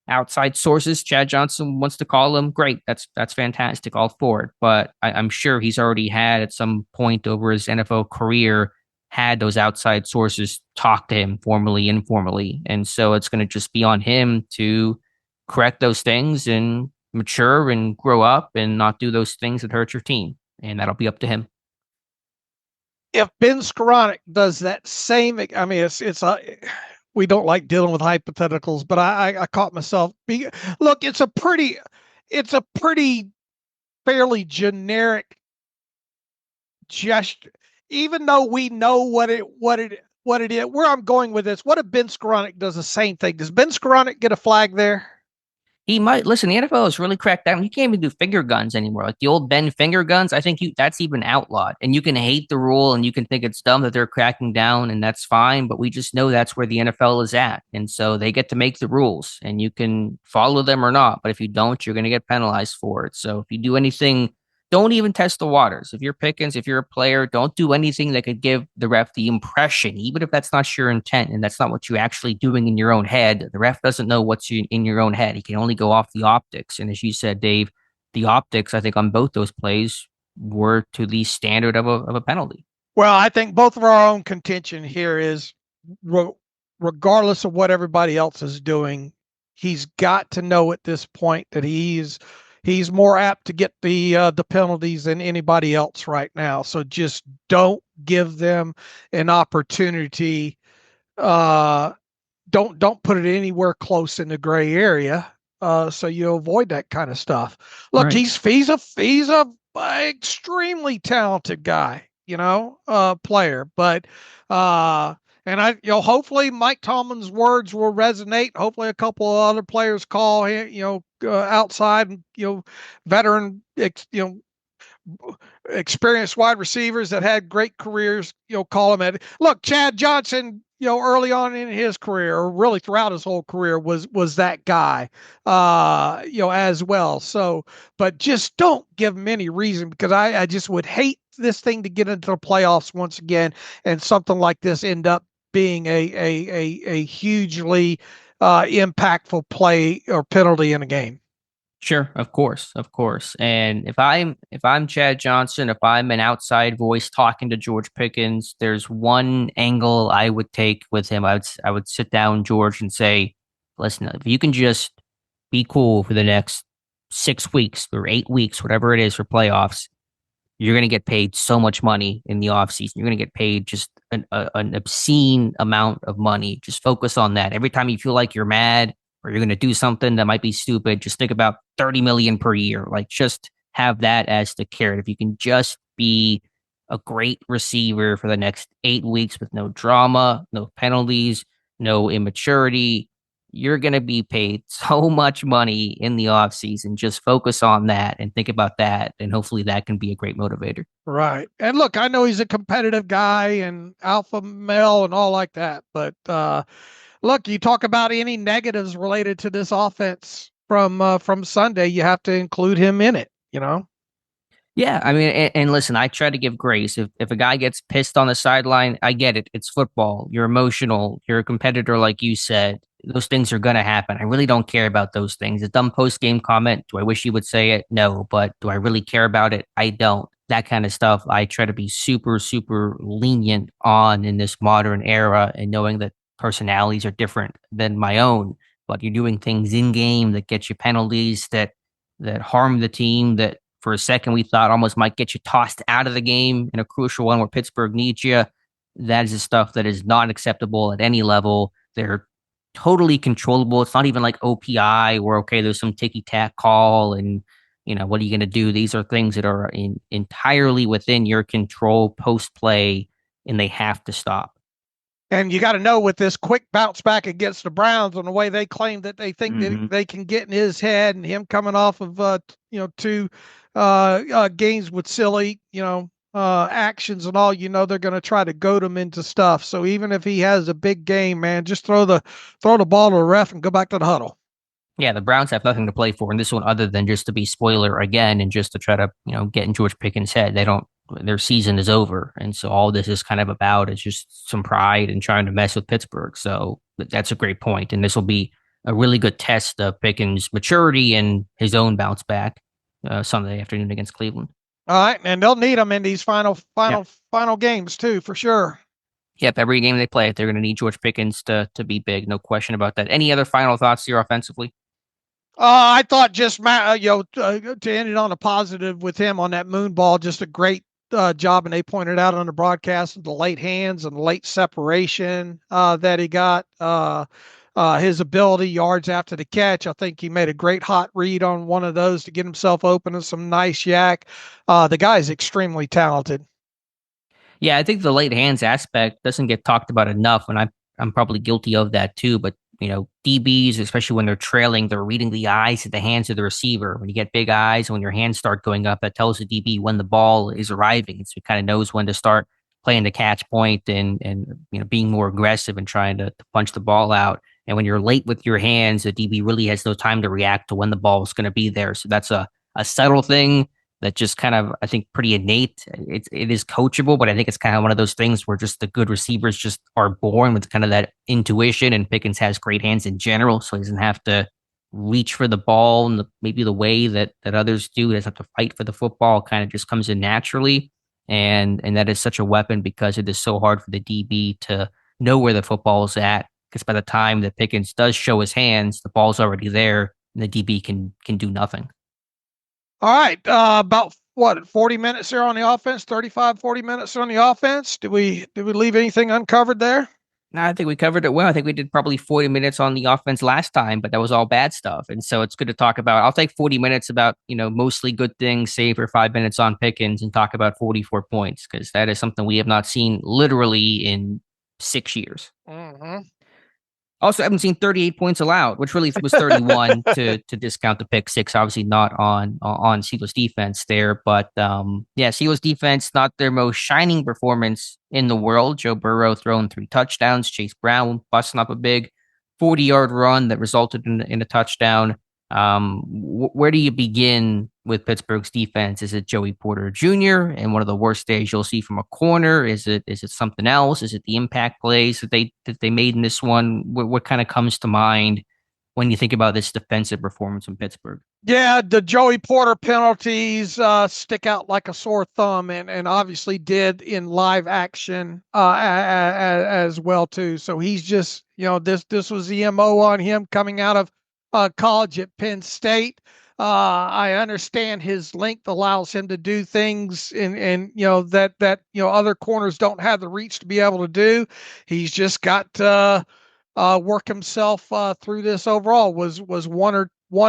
outside sources. Chad Johnson wants to call them. Great, that's fantastic. All for it. But I'm sure he's already had at some point over his NFL career had those outside sources talk to him formally, informally, and so it's going to just be on him to correct those things and mature and grow up and not do those things that hurt your team. And that'll be up to him. If Ben Skowronek does that same, I mean, we don't like dealing with hypotheticals, but I caught myself. Look, it's a pretty fairly generic gesture, even though we know what it is. Where I'm going with this, what if Ben Skowronek does the same thing? Does Ben Skowronek get a flag there? He might listen. The NFL has really cracked down. You can't even do finger guns anymore. Like the old Ben finger guns, I think that's even outlawed. And you can hate the rule and you can think it's dumb that they're cracking down, and that's fine. But we just know that's where the NFL is at, and so they get to make the rules, and you can follow them or not. But if you don't, you're going to get penalized for it. So if you do anything, don't even test the waters. If you're Pickens, if you're a player, don't do anything that could give the ref the impression, even if that's not your intent and that's not what you're actually doing in your own head. The ref doesn't know what's in your own head. He can only go off the optics. And as you said, Dave, the optics, I think, on both those plays were to the standard of a penalty. Well, I think both of our own contention here is regardless of what everybody else is doing, he's got to know at this point that he's more apt to get the penalties than anybody else right now. So just don't give them an opportunity. Don't put it anywhere close in the gray area. So you avoid that kind of stuff. Look, Right. he's a extremely talented guy, player, but and hopefully Mike Tomlin's words will resonate. Hopefully a couple of other players call him, outside, veteran, experienced wide receivers that had great careers, call him at. Look, Chad Johnson, early on in his career, or really throughout his whole career, was that guy, as well. So, but just don't give him any reason, because I just would hate this thing to get into the playoffs once again and something like this end up being a hugely impactful play or penalty in a game. Sure, of course. And if I'm Chad Johnson, if I'm an outside voice talking to George Pickens, there's one angle I would take with him. I would sit down George and say, listen, if you can just be cool for the next 6 weeks or 8 weeks, whatever it is for playoffs, you're going to get paid so much money in the offseason. You're going to get paid just an obscene amount of money. Just focus on that. Every time you feel like you're mad or you're going to do something that might be stupid, just think about 30 million per year. Like, just have that as the carrot. If you can just be a great receiver for the next 8 weeks with no drama, no penalties, no immaturity, you're going to be paid so much money in the offseason. Just focus on that and think about that. And hopefully that can be a great motivator. Right. And look, I know he's a competitive guy and alpha male and all like that. But look, you talk about any negatives related to this offense from Sunday, you have to include him in it. Yeah, I mean, and listen, I try to give grace. If a guy gets pissed on the sideline, I get it. It's football. You're emotional. You're a competitor, like you said. Those things are going to happen. I really don't care about those things. A dumb post game comment. Do I wish he would say it? No, but do I really care about it? I don't. That kind of stuff, I try to be super, super lenient on in this modern era, and knowing that personalities are different than my own. But you're doing things in game that get you penalties that harm the team, that for a second we thought almost might get you tossed out of the game in a crucial one where Pittsburgh needs you. That is the stuff that is not acceptable at any level. They're totally controllable. It's not even like OPI where, okay, there's some ticky tack call and, what are you going to do? These are things that are entirely within your control post play, and they have to stop. And you got to know, with this quick bounce back against the Browns and the way they claim that they think that they can get in his head, and him coming off of two games with silly actions and all, they're going to try to goad him into stuff. So even if he has a big game, man, just throw the ball to the ref and go back to the huddle. Yeah, the Browns have nothing to play for in this one other than just to be spoiler again and just to try to, get in George Pickens' head. Their season is over. And so all this is kind of about is just some pride and trying to mess with Pittsburgh. So that's a great point. And this will be a really good test of Pickens' maturity and his own bounce back Sunday afternoon against Cleveland. All right. And they'll need him in these final games too, for sure. Yep, every game they play, they're going to need George Pickens to be big. No question about that. Any other final thoughts here offensively? I thought just to end it on a positive with him on that moon ball, just a great job. And they pointed out on the broadcast the late hands and the late separation that he got. His ability, yards after the catch. I think he made a great hot read on one of those to get himself open and some nice yak. The guy's extremely talented. Yeah, I think the late hands aspect doesn't get talked about enough, and I'm probably guilty of that too. But DBs, especially when they're trailing, they're reading the eyes at the hands of the receiver. When you get big eyes, when your hands start going up, that tells the DB when the ball is arriving. So he kind of knows when to start playing the catch point and being more aggressive and trying to punch the ball out. And when you're late with your hands, the DB really has no time to react to when the ball is going to be there. So that's a subtle thing that just kind of, I think, pretty innate. It is coachable, but I think it's kind of one of those things where just the good receivers just are born with kind of that intuition, and Pickens has great hands in general, so he doesn't have to reach for the ball and maybe the way that others do. He doesn't have to fight for the football. Kind of just comes in naturally. And that is such a weapon because it is so hard for the DB to know where the football is at. Because by the time that Pickens does show his hands, the ball's already there, and the DB can do nothing. All right. About 40 minutes there on the offense, 35, 40 minutes on the offense. Did we leave anything uncovered there? No, I think we covered it well. I think we did probably 40 minutes on the offense last time, but that was all bad stuff. And so it's good to talk about. I'll take 40 minutes about, mostly good things, save for 5 minutes on Pickens and talk about 44 points, because that is something we have not seen literally in 6 years. Mm-hmm. Also, I haven't seen 38 points allowed, which really was 31 to discount the pick six. Obviously, not on Steelers defense there, but Steelers defense, not their most shining performance in the world. Joe Burrow throwing 3 touchdowns, Chase Brown busting up a big 40-yard run that resulted in a touchdown. Where do you begin with Pittsburgh's defense? Is it Joey Porter Jr. and one of the worst days you'll see from a corner? Is it something else? Is it the impact plays that they made in this one? What kind of comes to mind when you think about this defensive performance in Pittsburgh? Yeah, the Joey Porter penalties stick out like a sore thumb, and obviously did in live action as well too. So he's just, this was the MO on him coming out of college at Penn State. I understand his length allows him to do things and that other corners don't have the reach to be able to do. He's just got to work himself through this. Overall was one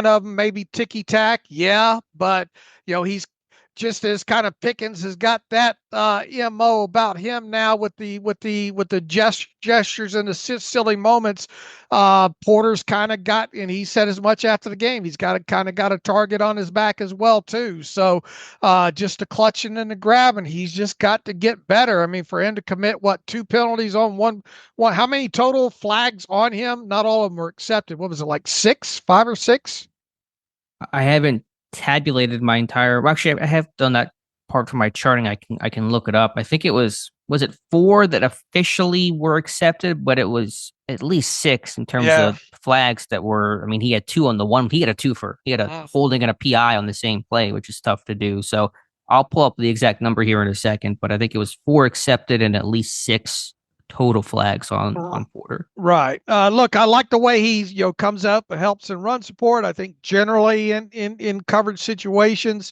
of them maybe ticky tack, yeah, but he's just as kind of Pickens has got that MO about him now with the gestures and the silly moments. Porter's kind of got, and he said as much after the game, he's got a target on his back as well too. So just the clutching and the grabbing, he's just got to get better. I mean, for him to commit 2 penalties on one, how many total flags on him? Not all of them were accepted. What was it, like 5 or 6? I haven't tabulated my entire. Well, actually, I have done that part for my charting. I can look it up. I think it was it four that officially were accepted, but it was at least six in terms Yeah. of flags that were. I mean, he had two on the one. He had a twofer. He had a holding and a PI on the same play, which is tough to do. So I'll pull up the exact number here in a second, but I think it was four accepted and at least six total flags on Porter. Right. Look, I like the way he comes up and helps in run support. I think generally in coverage situations,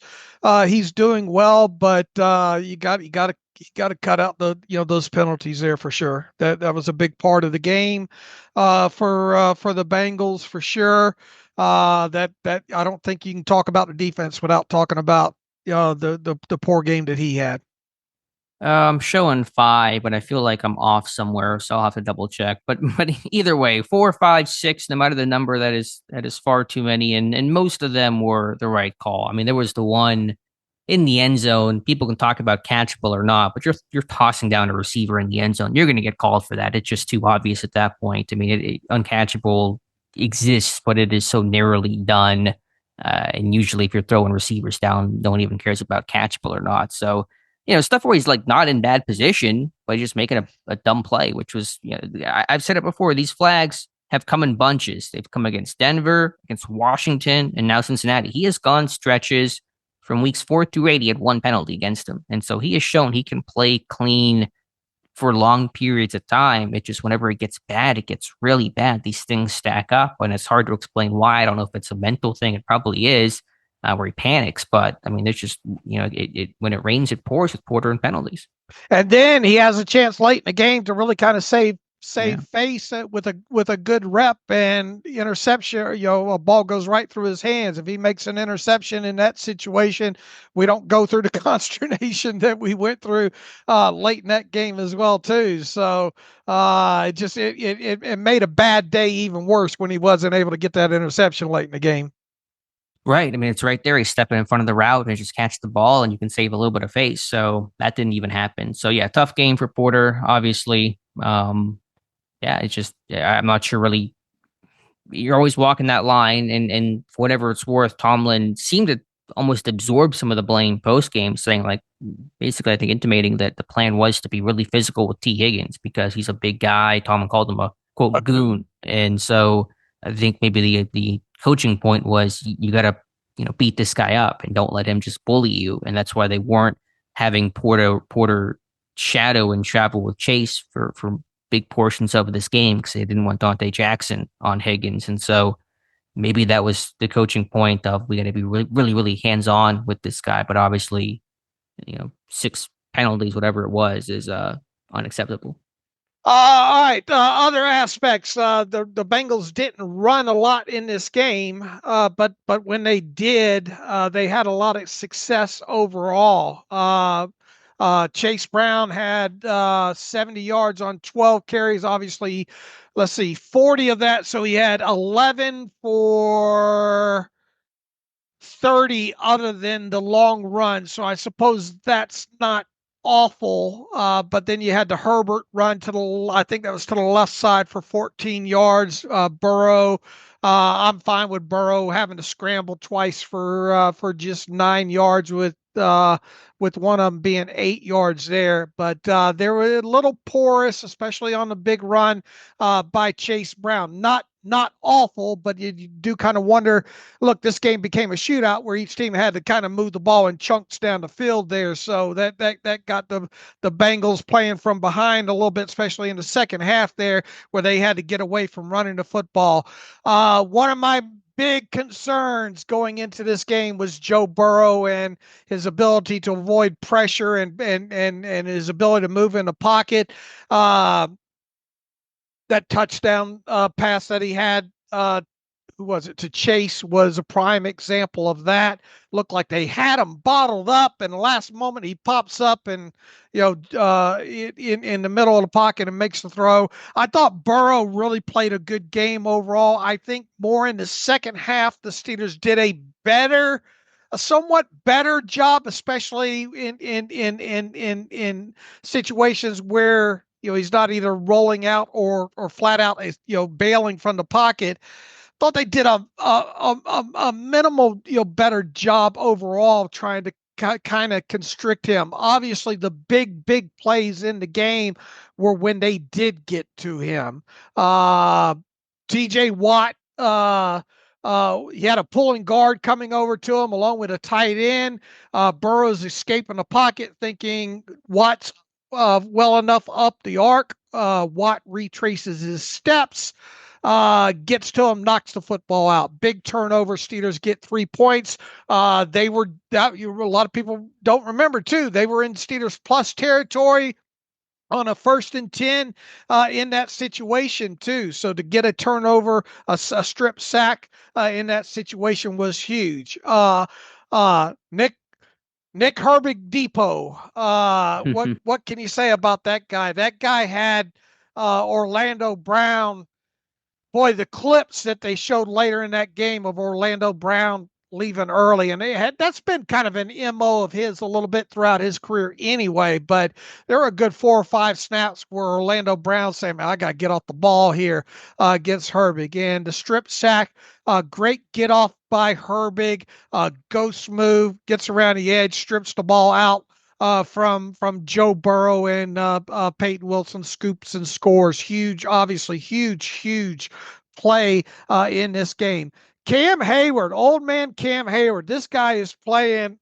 he's doing well. But you got to cut out the those penalties there for sure. That was a big part of the game for the Bengals for sure. That I don't think you can talk about the defense without talking about the poor game that he had. I'm showing five, but I feel like I'm off somewhere, so I'll have to double check. But either way, four, five, six, no matter the number, that is far too many, and most of them were the right call. I mean, there was the one in the end zone. People can talk about catchable or not, but you're tossing down a receiver in the end zone. You're going to get called for that. It's just too obvious at that point. I mean, uncatchable exists, but it is so narrowly done. And usually, if you're throwing receivers down, no one even cares about catchable or not. So stuff where he's like not in bad position, but just making a dumb play, which was, I've said it before. These flags have come in bunches. They've come against Denver, against Washington, and now Cincinnati. He has gone stretches from weeks 4 through 8. He had one penalty against him. And so he has shown he can play clean for long periods of time. It just, whenever it gets bad, it gets really bad. These things stack up, and it's hard to explain why. I don't know if it's a mental thing. It probably is. Where he panics. But I mean, there's just when it rains, it pours with Porter and penalties. And then he has a chance late in the game to really kind of save Yeah. face with a good rep and interception. A ball goes right through his hands. If he makes an interception in that situation, we don't go through the consternation that we went through late in that game as well too. So it made a bad day even worse when he wasn't able to get that interception late in the game. Right. I mean, it's right there. He's stepping in front of the route and just catch the ball, and you can save a little bit of face. So that didn't even happen. So yeah, tough game for Porter, obviously. Yeah, it's just I'm not sure really. You're always walking that line, and for whatever it's worth, Tomlin seemed to almost absorb some of the blame post game, saying like basically I think intimating that the plan was to be really physical with T. Higgins because he's a big guy. Tomlin called him a quote goon, and so I think maybe the coaching point was you got to beat this guy up and don't let him just bully you, and that's why they weren't having Porter shadow and travel with Chase for big portions of this game because they didn't want Dante Jackson on Higgins, and so maybe that was the coaching point of we got to be really really really hands on with this guy, but obviously six penalties whatever it was is unacceptable. All right. Other aspects. The Bengals didn't run a lot in this game, but when they did, they had a lot of success overall. Chase Brown had 70 yards on 12 carries. Obviously, let's see, 40 of that. So he had 11 for 30 other than the long run. So I suppose that's not awful. But then you had the Herbert run I think that was to the left side for 14 yards. Burrow, I'm fine with Burrow having to scramble twice for just 9 yards with one of them being 8 yards there. But they were a little porous, especially on the big run by Chase Brown. Not awful, but you do kind of wonder. Look, this game became a shootout where each team had to kind of move the ball in chunks down the field there. So that got the Bengals playing from behind a little bit, especially in the second half there, where they had to get away from running the football. One of my big concerns going into this game was Joe Burrow and his ability to avoid pressure and his ability to move in the pocket. That touchdown pass that he had, who was it, to Chase, was a prime example of that. Looked like they had him bottled up, and the last moment he pops up and in the middle of the pocket and makes the throw. I thought Burrow really played a good game overall. I think more in the second half, the Steelers did a somewhat better job, especially in situations where he's not either rolling out or flat out bailing from the pocket. thought they did a minimal, better job overall trying to kind of constrict him. Obviously, the big plays in the game were when they did get to him. TJ Watt, he had a pulling guard coming over to him along with a tight end. Burrow's escaping the pocket, thinking Watt's well enough up the arc. Watt retraces his steps, gets to him, knocks the football out. Big turnover. Steelers get 3 points. They were a lot of people don't remember too. They were in Steelers plus territory on a 1st and 10 in that situation too. So to get a turnover, a strip sack in that situation was huge. Nick Herbig Depot. What can you say about that guy? That guy had Orlando Brown. Boy, the clips that they showed later in that game of Orlando Brown leaving early, and that's been kind of an MO of his a little bit throughout his career anyway, but there were a good 4 or 5 snaps where Orlando Brown saying, man, I got to get off the ball here against Herbig. And the strip sack, great get off by Herbig, ghost move, gets around the edge, strips the ball out from Joe Burrow, and Peyton Wilson scoops and scores. Obviously huge play in this game. Cam Hayward, old man Cam Hayward. This guy is playing,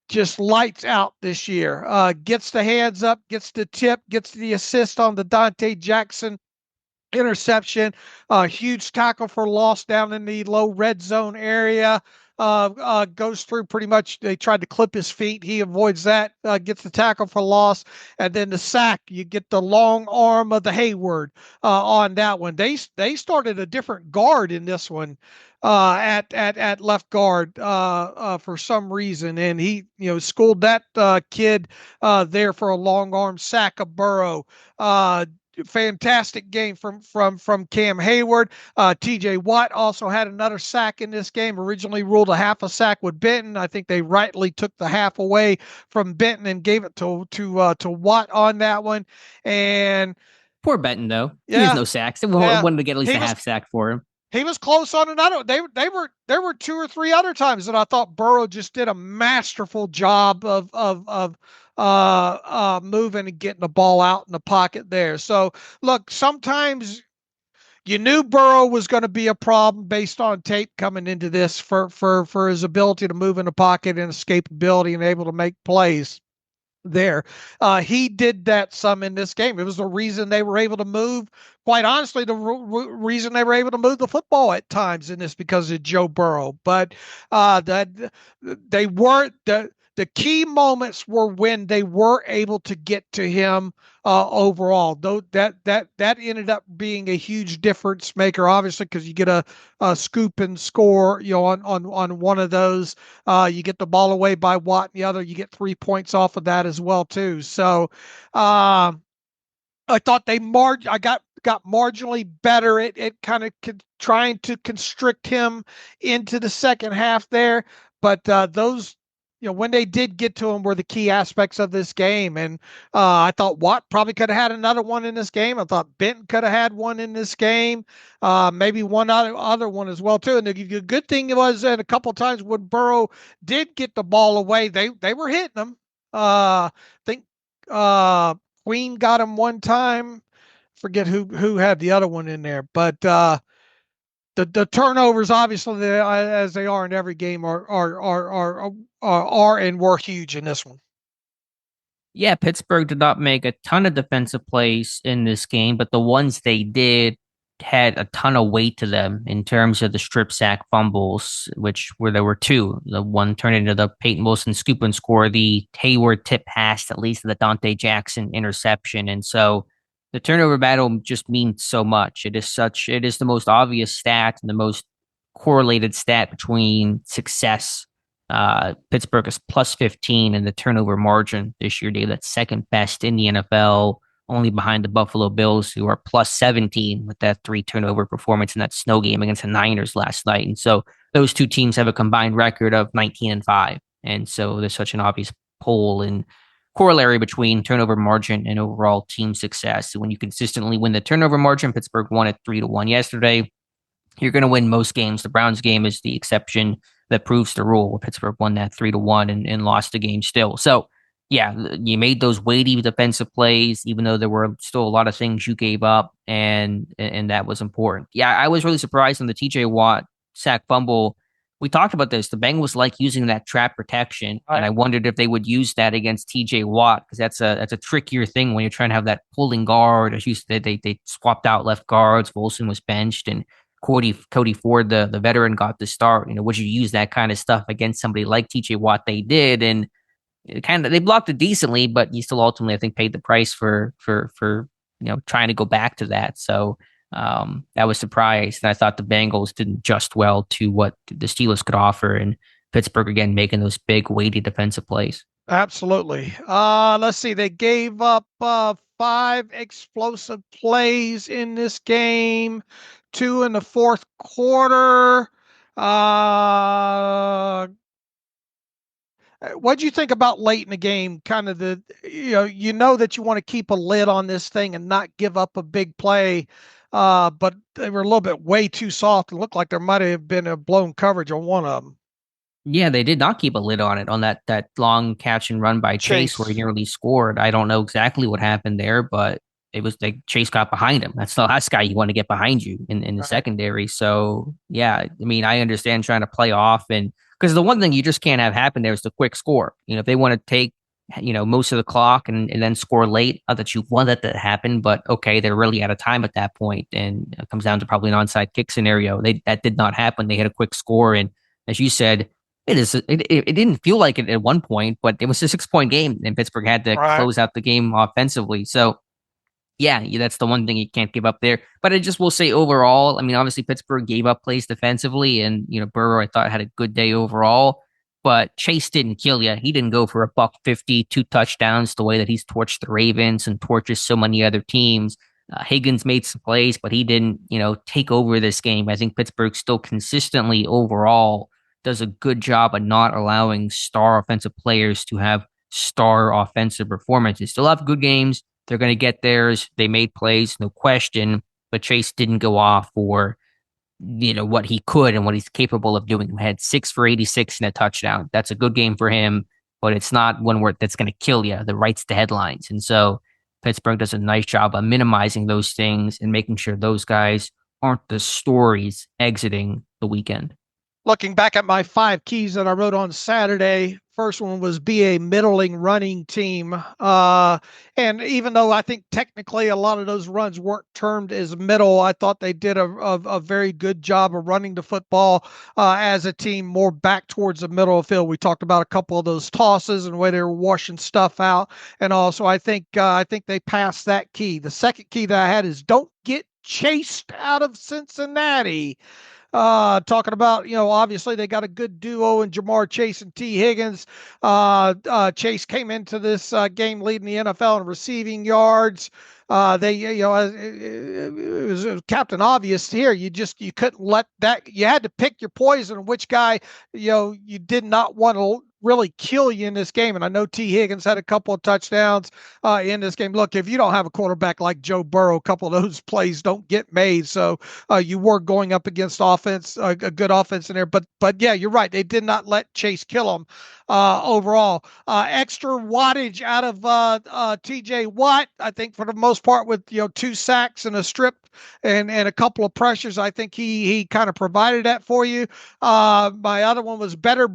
just lights out this year. Gets the hands up, gets the tip, gets the assist on the Dante Jackson interception. Huge tackle for loss down in the low red zone area. Goes through pretty much. They tried to clip his feet. He avoids that, gets the tackle for loss. And then the sack, you get the long arm of the Hayward on that one. They started a different guard in this one at left guard for some reason. And he, schooled that kid there for a long arm sack of Burrow. Fantastic game from Cam Hayward. TJ Watt also had another sack in this game. Originally ruled a half a sack with Benton. I think they rightly took the half away from Benton and gave it to Watt on that one. And poor Benton though. Yeah, he has no sacks. They wanted to get at least a half sack for him. He was close on another. There were 2 or 3 other times that I thought Burrow just did a masterful job of moving and getting the ball out in the pocket there. So look, sometimes you knew Burrow was going to be a problem based on tape coming into this for his ability to move in the pocket and escapability and able to make plays there. He did that some in this game. It was the reason they were able to move. Quite honestly, the reason they were able to move the football at times in this because of Joe Burrow. But that they weren't. The key moments were when they were able to get to him overall. Though that ended up being a huge difference maker, obviously, because you get a scoop and score, on one of those. You get the ball away by Watt, and the other you get 3 points off of that as well too. So I thought I got marginally better at kind of trying to constrict him into the second half there, but those. When they did get to him were the key aspects of this game. And I thought Watt probably could have had another one in this game. I thought Benton could have had one in this game. Maybe one other one as well, too. And the good thing was that a couple of times when Burrow did get the ball away, they were hitting him. I think Queen got him one time. Forget who had the other one in there. But the turnovers, obviously, as they are in every game, are and were huge in this one. Yeah, Pittsburgh did not make a ton of defensive plays in this game, but the ones they did had a ton of weight to them in terms of the strip sack fumbles, where there were 2. The one turned into the Peyton Wilson scoop and score, the Hayward tip pass that leads to the Dante Jackson interception. And so the turnover battle just means so much. It is the most obvious stat and the most correlated stat between success. Pittsburgh is plus 15 in the turnover margin this year. That's second best in the NFL, only behind the Buffalo Bills, who are plus 17 with that 3 turnover performance in that snow game against the Niners last night. And so those 2 teams have a combined record of 19-5. And so there's such an obvious pull and corollary between turnover margin and overall team success. So when you consistently win the turnover margin, Pittsburgh won at 3-1 yesterday. you're going to win most games. The Browns game is the exception that proves the rule. Pittsburgh won that 3-1 and lost the game still. So, yeah, you made those weighty defensive plays, even though there were still a lot of things you gave up, and that was important. Yeah, I was really surprised on the TJ Watt sack fumble. We talked about this. The Bengals like using that trap protection, and I wondered if they would use that against TJ Watt, because that's a trickier thing when you're trying to have that pulling guard. As you said, they swapped out left guards. Wilson was benched, and Cody Ford, the veteran, got the start. Would you use that kind of stuff against somebody like TJ Watt? They did, and they blocked it decently, but you still ultimately, I think, paid the price for trying to go back to that. So I was surprised, and I thought the Bengals didn't adjust well to what the Steelers could offer, and Pittsburgh again making those big weighty defensive plays. Absolutely. Let's see. They gave up 5 explosive plays in this game, 2 in the fourth quarter. What do you think about late in the game? Kind of you know that you want to keep a lid on this thing and not give up a big play, but they were a little bit way too soft. It looked like there might have been a blown coverage on one of them. Yeah, they did not keep a lid on it on that long catch and run by Chase where he nearly scored. I don't know exactly what happened there, but it was like Chase got behind him. That's the last guy you want to get behind you in the secondary. So yeah, I mean, I understand trying to play off, and because the one thing you just can't have happen there is the quick score. If they want to take most of the clock and then score late, not that you want that to happen, but okay, they're really out of time at that point, and it comes down to probably an onside kick scenario. That did not happen. They had a quick score, and as you said, it didn't feel like it at one point, but it was a 6-point game, and Pittsburgh had to close out the game offensively. So, yeah, that's the one thing you can't give up there. But I just will say overall, I mean, obviously Pittsburgh gave up plays defensively, and Burrow I thought had a good day overall. But Chase didn't kill you. He didn't go for a $150, 2 touchdowns, the way that he's torched the Ravens and torches so many other teams. Higgins made some plays, but he didn't, take over this game. I think Pittsburgh still consistently overall does a good job of not allowing star offensive players to have star offensive performances. Still have good games. They're going to get theirs. They made plays, no question, but Chase didn't go off for, what he could and what he's capable of doing. He had 6 for 86 and a touchdown. That's a good game for him, but it's not one where that's going to kill you. The rights to headlines. And so Pittsburgh does a nice job of minimizing those things and making sure those guys aren't the stories exiting the weekend. Looking back at my 5 keys that I wrote on Saturday, first one was be a middling running team. And even though I think technically a lot of those runs weren't termed as middle, I thought they did a very good job of running the football as a team more back towards the middle of the field. We talked about a couple of those tosses and the way they were washing stuff out. And also I think they passed that key. The second key that I had is don't get chased out of Cincinnati. Talking about, obviously they got a good duo in Jamar Chase and T. Higgins. Chase came into this game leading the NFL in receiving yards. It was Captain Obvious here. You couldn't let that. You had to pick your poison, which guy, you did not want to really kill you in this game. And I know T. Higgins had a couple of touchdowns in this game. Look, if you don't have a quarterback like Joe Burrow, a couple of those plays don't get made. So you were going up against offense, a good offense in there. But yeah, you're right. They did not let Chase kill him overall. Extra wattage out of TJ Watt, I think for the most part, with 2 sacks and a strip and a couple of pressures. I think he kind of provided that for you. My other one was better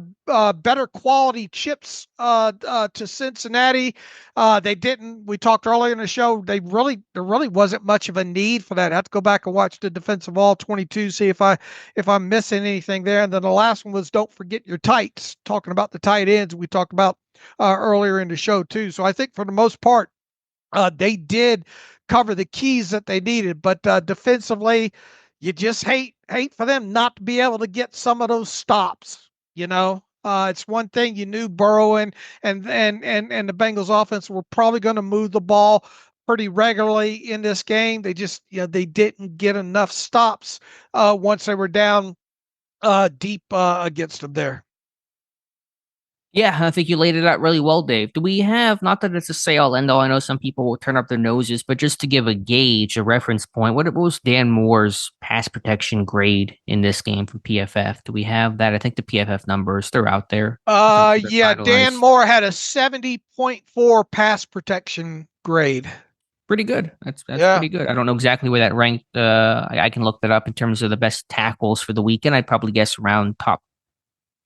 quality chips to Cincinnati. They didn't. We talked earlier in the show. There really wasn't much of a need for that. I have to go back and watch the defensive all 22, see if I'm missing anything there. And then the last one was don't forget your tights. Talking about the tight ends we talked about earlier in the show too. So I think for the most part, they did cover the keys that they needed. But defensively, you just hate for them not to be able to get some of those stops. It's one thing you knew Burrow and the Bengals offense were probably going to move the ball pretty regularly in this game. They just, they didn't get enough stops once they were down deep against them there. Yeah, I think you laid it out really well, Dave. Do we have, not that it's a say all end all, I know some people will turn up their noses, but just to give a gauge, a reference point, what was Dan Moore's pass protection grade in this game from PFF? Do we have that? I think the PFF numbers, they're out there in terms of their Yeah, final Dan nice. Moore had a 70.4 pass protection grade. Pretty good. That's Yeah. pretty good. I don't know exactly where that ranked. I can look that up in terms of the best tackles for the weekend. I'd probably guess around top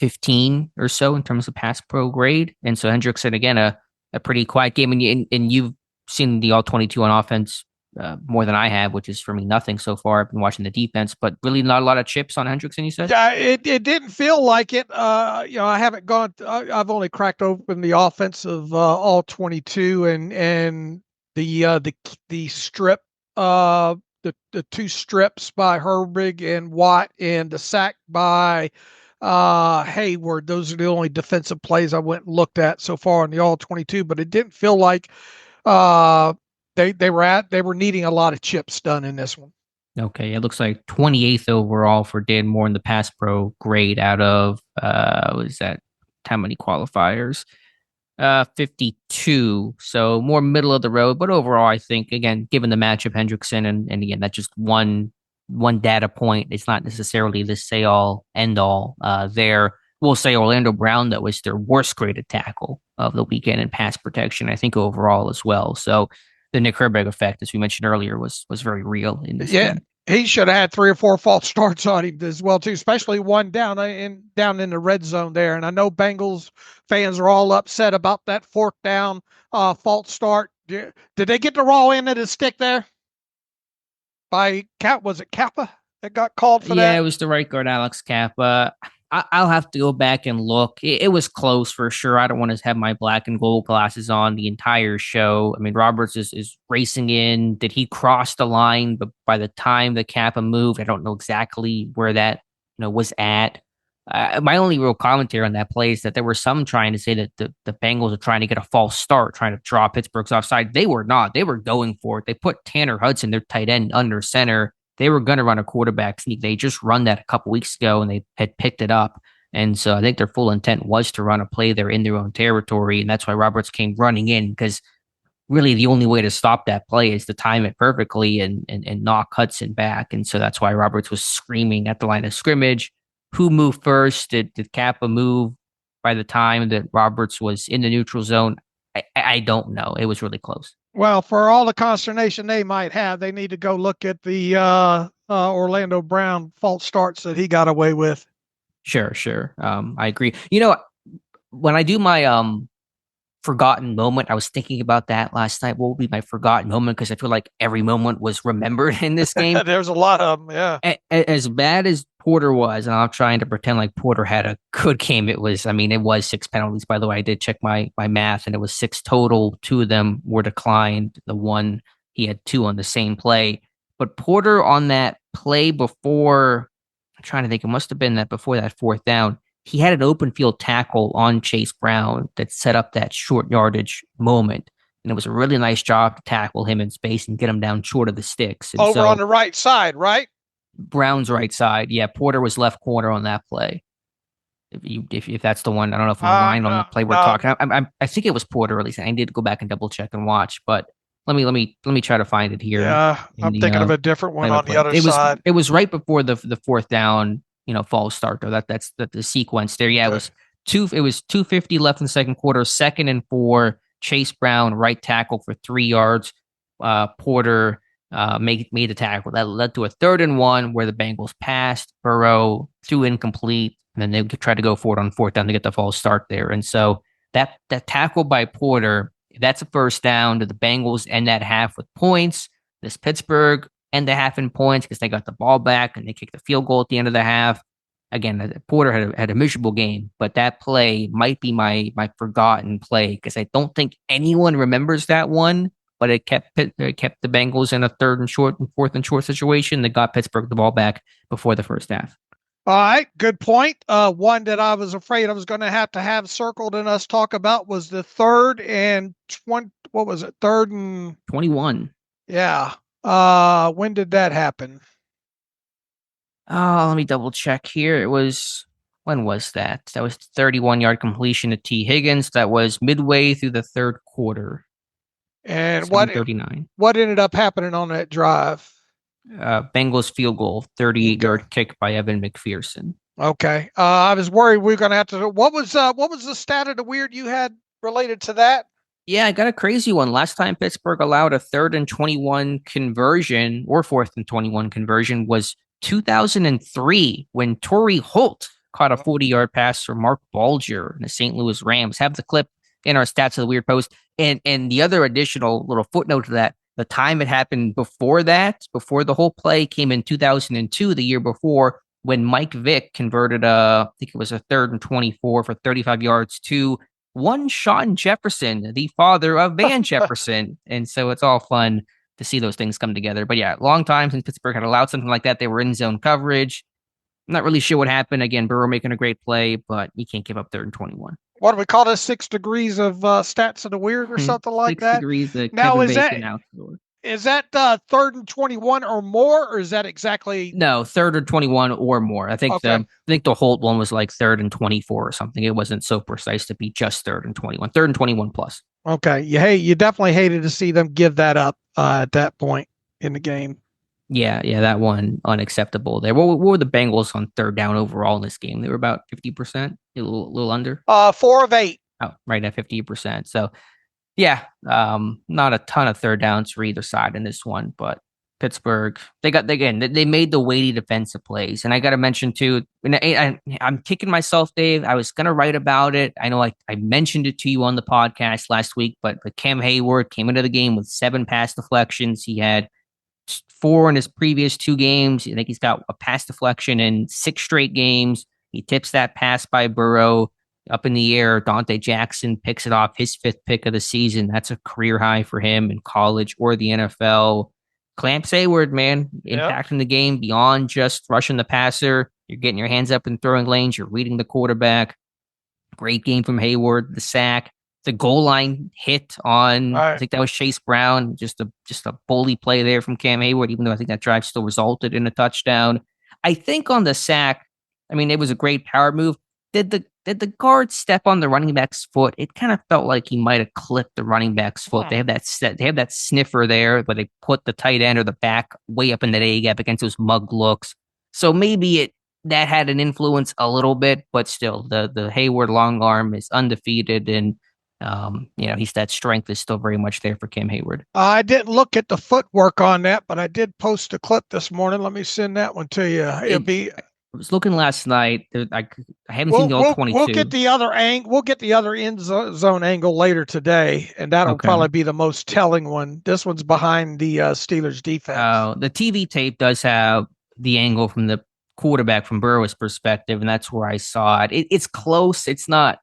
15 or so in terms of pass pro grade. And so Hendrickson, again, a pretty quiet game. And you've seen the all 22 on offense more than I have, which is for me nothing so far. I've been watching the defense, but really not a lot of chips on Hendrickson, you said? Yeah, it didn't feel like it. I haven't gone. I've only cracked open the offensive all 22 and the strip, the two strips by Herbig and Watt, and the sack by Hayward. Those are the only defensive plays I went and looked at so far in the all 22. But it didn't feel like uh, they were needing a lot of chips done in this one. Okay, it looks like 28th overall for Dan Moore in the pass pro grade out of was that how many qualifiers? 52. So more middle of the road, but overall I think again, given the matchup Hendrickson and again that's just one data point. It's not necessarily the say all end all. There we'll say Orlando Brown that was their worst graded tackle of the weekend in pass protection, I think overall as well. So the Nick Herbig effect, as we mentioned earlier, was very real in this Yeah, game. he should have had 3 or 4 false starts on him as well too, especially one down in the red zone there. And I know Bengals fans are all upset about that fourth down false start. Did they get the raw end of the stick there by Cap? Was it Kappa that got called for Yeah, that? it was the right guard, Alex Kappa. I'll have to go back and look. It was close for sure. I don't want to have my black and gold glasses on the entire show. I mean, Roberts is racing in. Did he cross the line? But by the time the Kappa moved, I don't know exactly where that was at. My only real commentary on that play is that there were some trying to say that the Bengals are trying to get a false start, trying to draw Pittsburgh's offside. They were not. They were going for it. They put Tanner Hudson, their tight end, under center. They were going to run a quarterback sneak. They just run that a couple weeks ago and they had picked it up. And so I think their full intent was to run a play there in their own territory. And that's why Roberts came running in because really the only way to stop that play is to time it perfectly and knock Hudson back. And so that's why Roberts was screaming at the line of scrimmage. Who moved first? Did Kappa move by the time that Roberts was in the neutral zone? I don't know. It was really close. Well, for all the consternation they might have, they need to go look at the Orlando Brown false starts that he got away with. Sure. I agree. When I do my forgotten moment, I was thinking about that last night. What would be my forgotten moment? Because I feel like every moment was remembered in this game. There's a lot of them, yeah. As bad as Porter was, and I'm trying to pretend like Porter had a good game. It was 6 penalties, by the way. I did check my math, and it was 6 total. 2 of them were declined. The one, he had 2 on the same play. But Porter on that play before, I'm trying to think, it must have been that before that fourth down, he had an open field tackle on Chase Brown that set up that short yardage moment. And it was a really nice job to tackle him in space and get him down short of the sticks. And Over on the right side, right? Brown's right side. Yeah, Porter was left corner on that play. If that's the one, I don't know if I'm lying on the play we're talking. I think it was Porter, at least. I need to go back and double check and watch, but let me try to find it here. Yeah, I'm thinking of a different one on the other side. It was right before the fourth down, false start though. That's the sequence there. Yeah, Okay. It was 2:50 left in the second quarter, 2nd and 4. Chase Brown, right tackle for 3 yards. Porter made the tackle. That led to a 3rd and 1 where the Bengals passed. Burrow threw incomplete, and then they tried to go for it on 4th down to get the false start there. And so that tackle by Porter, that's a first down to the Bengals end that half with points. This Pittsburgh end the half in points because they got the ball back and they kicked the field goal at the end of the half. Again, Porter had a miserable game, but that play might be my forgotten play because I don't think anyone remembers that one. But it kept the Bengals in a 3rd and short and 4th and short situation that got Pittsburgh the ball back before the first half. All right, good point. One that I was afraid I was going to have circled and us talk about was the 3rd and 20. What was it? 3rd and 21. Yeah. When did that happen? Oh, let me double check here. It was When was that? That was 31-yard completion to T. Higgins. That was midway through the third quarter. And 7:39. what ended up happening on that drive? Bengals field goal, 38-yard kick by Evan McPherson. Okay. I was worried we were going to have to. What was the stat of the weird you had related to that? Yeah, I got a crazy one. Last time Pittsburgh allowed a 3rd and 21 conversion or 4th and 21 conversion was 2003 when Torrey Holt caught a 40-yard pass from Mark Balger and the St. Louis Rams. Have the clip in our stats of the weird post. And the other additional little footnote to that, the time it happened before that, before the whole play, came in 2002, the year before, when Mike Vick converted I think it was a 3rd and 24 for 35 yards to one Sean Jefferson, the father of Van Jefferson. And so it's all fun to see those things come together. But yeah, long time since Pittsburgh had allowed something like that. They were in zone coverage. I'm not really sure what happened. Again, Burrow making a great play, but you can't give up 3rd and 21. What do we call this? 6 degrees of stats of the weird or something like that? 6 degrees of Now, Kevin Bacon outdoor. Is that 3rd and 21 or more, or is that exactly? No, 3rd or 21 or more. I think the Holt one was like 3rd and 24 or something. It wasn't so precise to be just 3rd and 21. 3rd and 21 plus. Okay. You definitely hated to see them give that up at that point in the game. Yeah, that one unacceptable there. What were the Bengals on 3rd down overall in this game? They were about 50%, a little under. 4 of 8. Oh, right at 50%. So yeah, not a ton of 3rd downs for either side in this one, but Pittsburgh, they made the weighty defensive plays. And I got to mention too, I'm kicking myself, Dave. I was going to write about it. I know I mentioned it to you on the podcast last week, but Cam Hayward came into the game with 7 pass deflections. He had 4 in his previous 2 games. I think he's got a pass deflection in 6 straight games. He tips that pass by Burrow up in the air. Dante Jackson picks it off, his 5th pick of the season. That's a career high for him in college or the NFL. Clamps Hayward, man, impacting the game beyond just rushing the passer. You're getting your hands up in throwing lanes. You're reading the quarterback. Great game from Hayward. The sack, the goal line hit on, I think that was Chase Brown. Just a bully play there from Cam Hayward, even though I think that drive still resulted in a touchdown. I think on the sack, I mean, it was a great power move. Did the guard step on the running back's foot? It kind of felt like he might have clipped the running back's foot. They have that sniffer there, where they put the tight end or the back way up in that A gap against those mug looks. So maybe that had an influence a little bit, but still, the Hayward long arm is undefeated, and that strength is still very much there for Cam Hayward. I didn't look at the footwork on that, but I did post a clip this morning. Let me send that one to you. I was looking last night. I haven't seen the all 22. We'll get the other We'll get the other end zone angle later today, and that'll probably be the most telling one. This one's behind the Steelers defense. The TV tape does have the angle from the quarterback from Burrow's perspective, and that's where I saw it. It's close. It's not.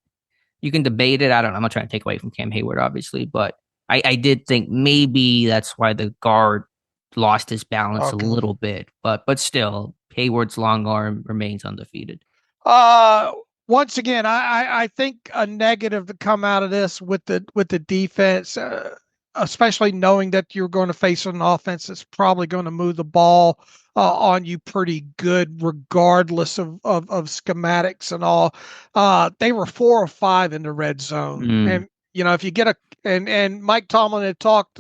You can debate it. I don't know. I'm not trying to take away from Cam Hayward, obviously, but I did think maybe that's why the guard lost his balance a little bit, but still, Hayward's long arm remains undefeated. Once again, I think a negative to come out of this with the defense, especially knowing that you're going to face an offense that's probably going to move the ball on you pretty good, regardless of schematics and all. They were 4 or 5 in the red zone, and if you get and Mike Tomlin had talked.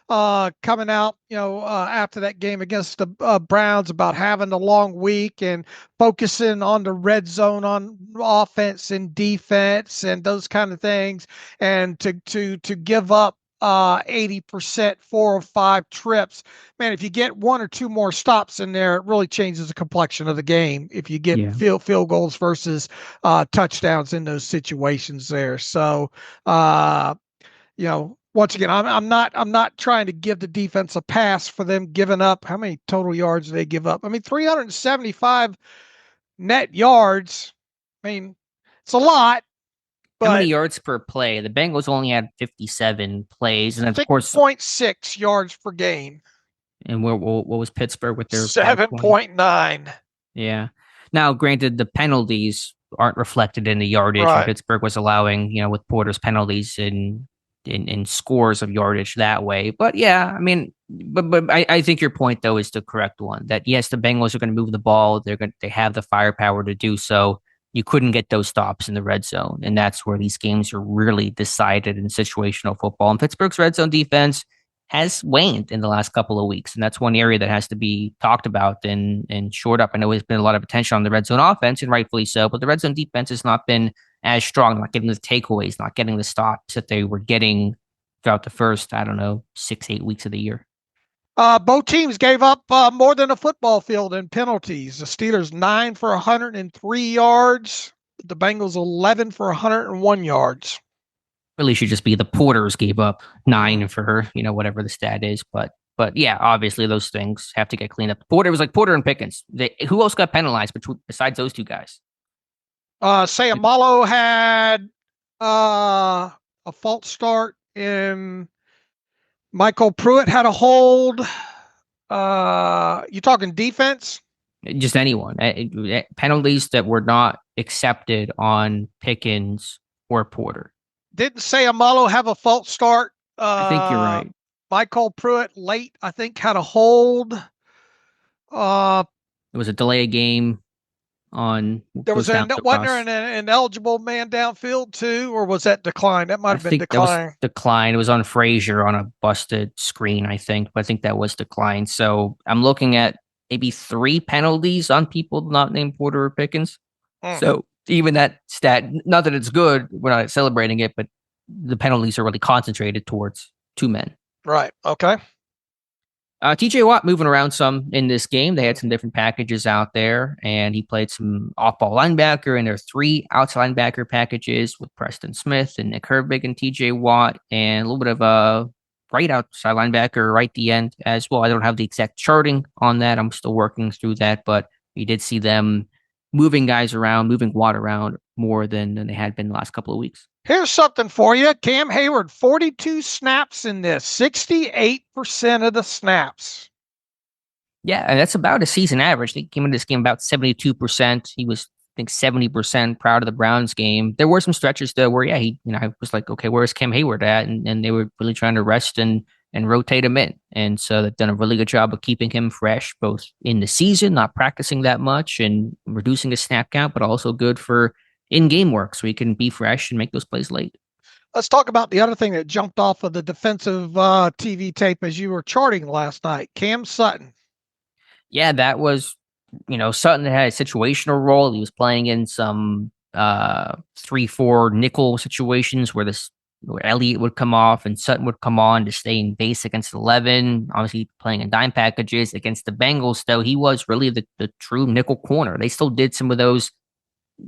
Coming out, after that game against the Browns about having the long week and focusing on the red zone on offense and defense and those kind of things, and to give up 80%, 4 or 5 trips, man. If you get 1 or 2 more stops in there, it really changes the complexion of the game. If you get field goals versus touchdowns in those situations there, so Once again, I'm not trying to give the defense a pass for them giving up. How many total yards do they give up? I mean, 375 net yards. I mean, it's a lot. But how many yards per play? The Bengals only had 57 plays, and of course, 6.6 yards per game. And what was Pittsburgh with their 7.9? Yeah. Now, granted, the penalties aren't reflected in the yardage. Right. Pittsburgh was allowing, with Porter's penalties in scores of yardage that way. But yeah, I mean, but I think your point though is the correct one, that yes, the Bengals are going to move the ball. They have the firepower to do so. you couldn't get those stops in the red zone. And that's where these games are really decided in situational football. And Pittsburgh's red zone defense has waned in the last couple of weeks. And that's one area that has to be talked about and shored up. I know there's been a lot of attention on the red zone offense, and rightfully so, but the red zone defense has not been as strong, not getting the takeaways, not getting the stops that they were getting throughout the first, 6-8 weeks of the year. Both teams gave up more than a football field in penalties. The Steelers 9 for 103 yards. The Bengals 11 for 101 yards. Really should just be the Porters gave up 9 for whatever the stat is, but yeah, obviously those things have to get cleaned up. Porter was like Porter and Pickens. Who else got penalized besides those two guys? Sayamalo had a false start, and Michael Pruitt had a hold. You talking defense? Just anyone. Penalties that were not accepted on Pickens or Porter. Didn't Sayamalo have a false start? I think you're right. Michael Pruitt late, I think, had a hold. It was a delay of game on. There was wasn't there an eligible man downfield too, or was that decline? That might have been decline. Decline. It was on Frazier on a busted screen, I think. But I think that was decline. So I'm looking at maybe 3 penalties on people not named Porter or Pickens. So even that stat, not that it's good, we're not celebrating it, but the penalties are really concentrated towards 2 men. Right. Okay. TJ Watt moving around some in this game. They had some different packages out there, and he played some off-ball linebacker, and there are 3 outside linebacker packages with Preston Smith and Nick Herbig and TJ Watt, and a little bit of a right outside linebacker right at the end as well. I don't have the exact charting on that. I'm still working through that, but you did see them moving guys around, moving Watt around more than they had been the last couple of weeks. Here's something for you. Cam Hayward, 42 snaps in this, 68% of the snaps. Yeah, and that's about a season average. He came into this game about 72%. He was, I think, 70% proud of the Browns game. There were some stretches, though, where, I was like, okay, where's Cam Hayward at? And they were really trying to rest and rotate him in. And so they've done a really good job of keeping him fresh, both in the season, not practicing that much and reducing his snap count, but also good for in-game work so he can be fresh and make those plays late. Let's talk about the other thing that jumped off of the defensive TV tape as you were charting last night. Cam Sutton. Yeah, that was, Sutton had a situational role. He was playing in some 3-4 nickel situations where Elliott would come off and Sutton would come on to stay in base against 11. Obviously playing in dime packages against the Bengals, though, he was really the true nickel corner. They still did some of those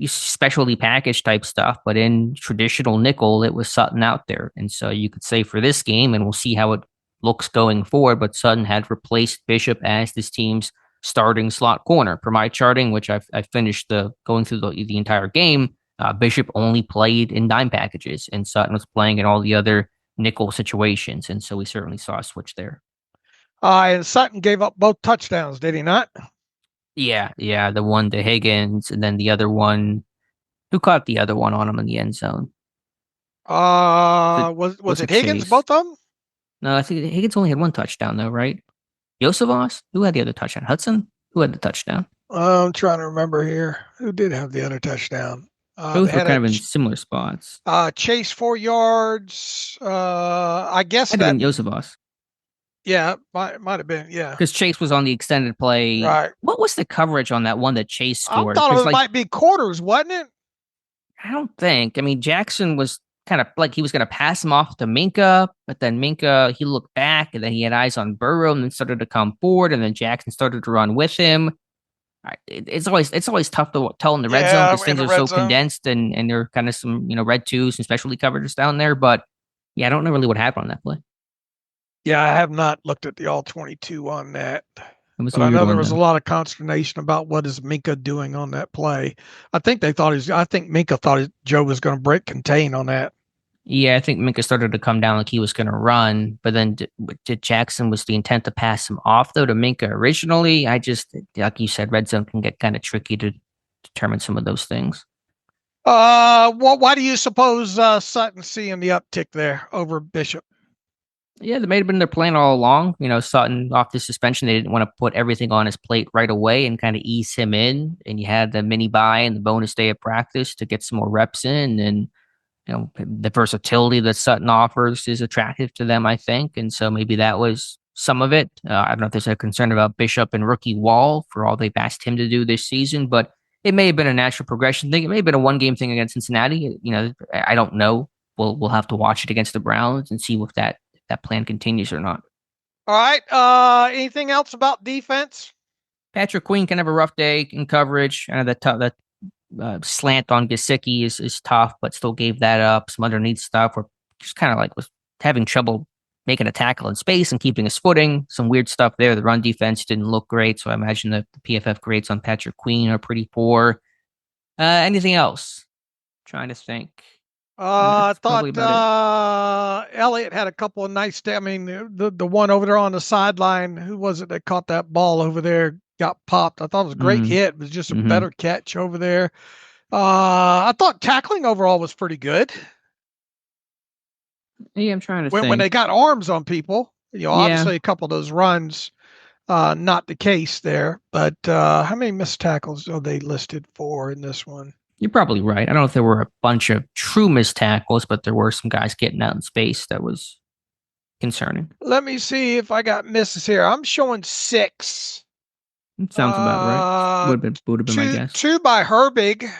specialty package type stuff, but in traditional nickel, it was Sutton out there. And so you could say for this game, and we'll see how it looks going forward, but Sutton had replaced Bishop as this team's starting slot corner. Per my charting, which I finished going through the entire game, Bishop only played in dime packages, and Sutton was playing in all the other nickel situations. And so we certainly saw a switch there. And Sutton gave up both touchdowns, did he not? Yeah. The one to Higgins, and then the other one. Who caught the other one on him in the end zone? Was it Higgins? Chase? Both of them? No, I think Higgins only had 1 touchdown, though, right? Yosevas? Who had the other touchdown? Hudson? Who had the touchdown? I'm trying to remember here. Who did have the other touchdown? Both were kind of in similar spots. Chase 4 yards. I guess that had been Yosevas. Yeah, might have been, yeah. Because Chase was on the extended play. Right. What was the coverage on that one that Chase scored? I thought it might be quarters, wasn't it? I don't think. I mean, Jackson was kind of like he was going to pass him off to Minka, but then Minka, he looked back, and then he had eyes on Burrow and then started to come forward, and then Jackson started to run with him. It's always tough to tell in the red zone because things are so condensed, and there are kind of some, red twos and specialty coverages down there. But yeah, I don't know really what happened on that play. Yeah, I have not looked at the all 22 on that. But I know there was a lot of consternation about what is Minka doing on that play. I think Minka thought Joe was going to break contain on that. Yeah, I think Minka started to come down like he was going to run, but then did Jackson was the intent to pass him off though to Minka originally? I just, like you said, red zone can get kind of tricky to determine some of those things. Why do you suppose Sutton seeing the uptick there over Bishop? Yeah, that may have been their plan all along. Sutton off the suspension, they didn't want to put everything on his plate right away and kind of ease him in. And you had the mini bye and the bonus day of practice to get some more reps in. And the versatility that Sutton offers is attractive to them, I think. And so maybe that was some of it. I don't know if there's a concern about Bishop and rookie Wall for all they've asked him to do this season, but it may have been a natural progression thing. It may have been a one-game thing against Cincinnati. I don't know. We'll have to watch it against the Browns and see if that plan continues or not. All right. Anything else about defense? Patrick Queen can have a rough day in coverage. I know that slant on Gesicki is tough, but still gave that up. Some underneath stuff where just kind of like was having trouble making a tackle in space and keeping his footing. Some weird stuff there. The run defense didn't look great, so I imagine the PFF grades on Patrick Queen are pretty poor. Anything else? Trying to think. I thought Elliott had a couple of nice. I mean, the one over there on the sideline. Who was it that caught that ball over there? Got popped. I thought it was a great hit. It was just a better catch over there. I thought tackling overall was pretty good. Yeah, I'm trying to think. When they got arms on people, obviously a couple of those runs, not the case there. But how many missed tackles are they listed for in this one? You're probably right. I don't know if there were a bunch of true missed tackles, but there were some guys getting out in space that was concerning. Let me see if I got misses here. I'm showing 6. It sounds about right. Would have been my guess. 2 by Herbig,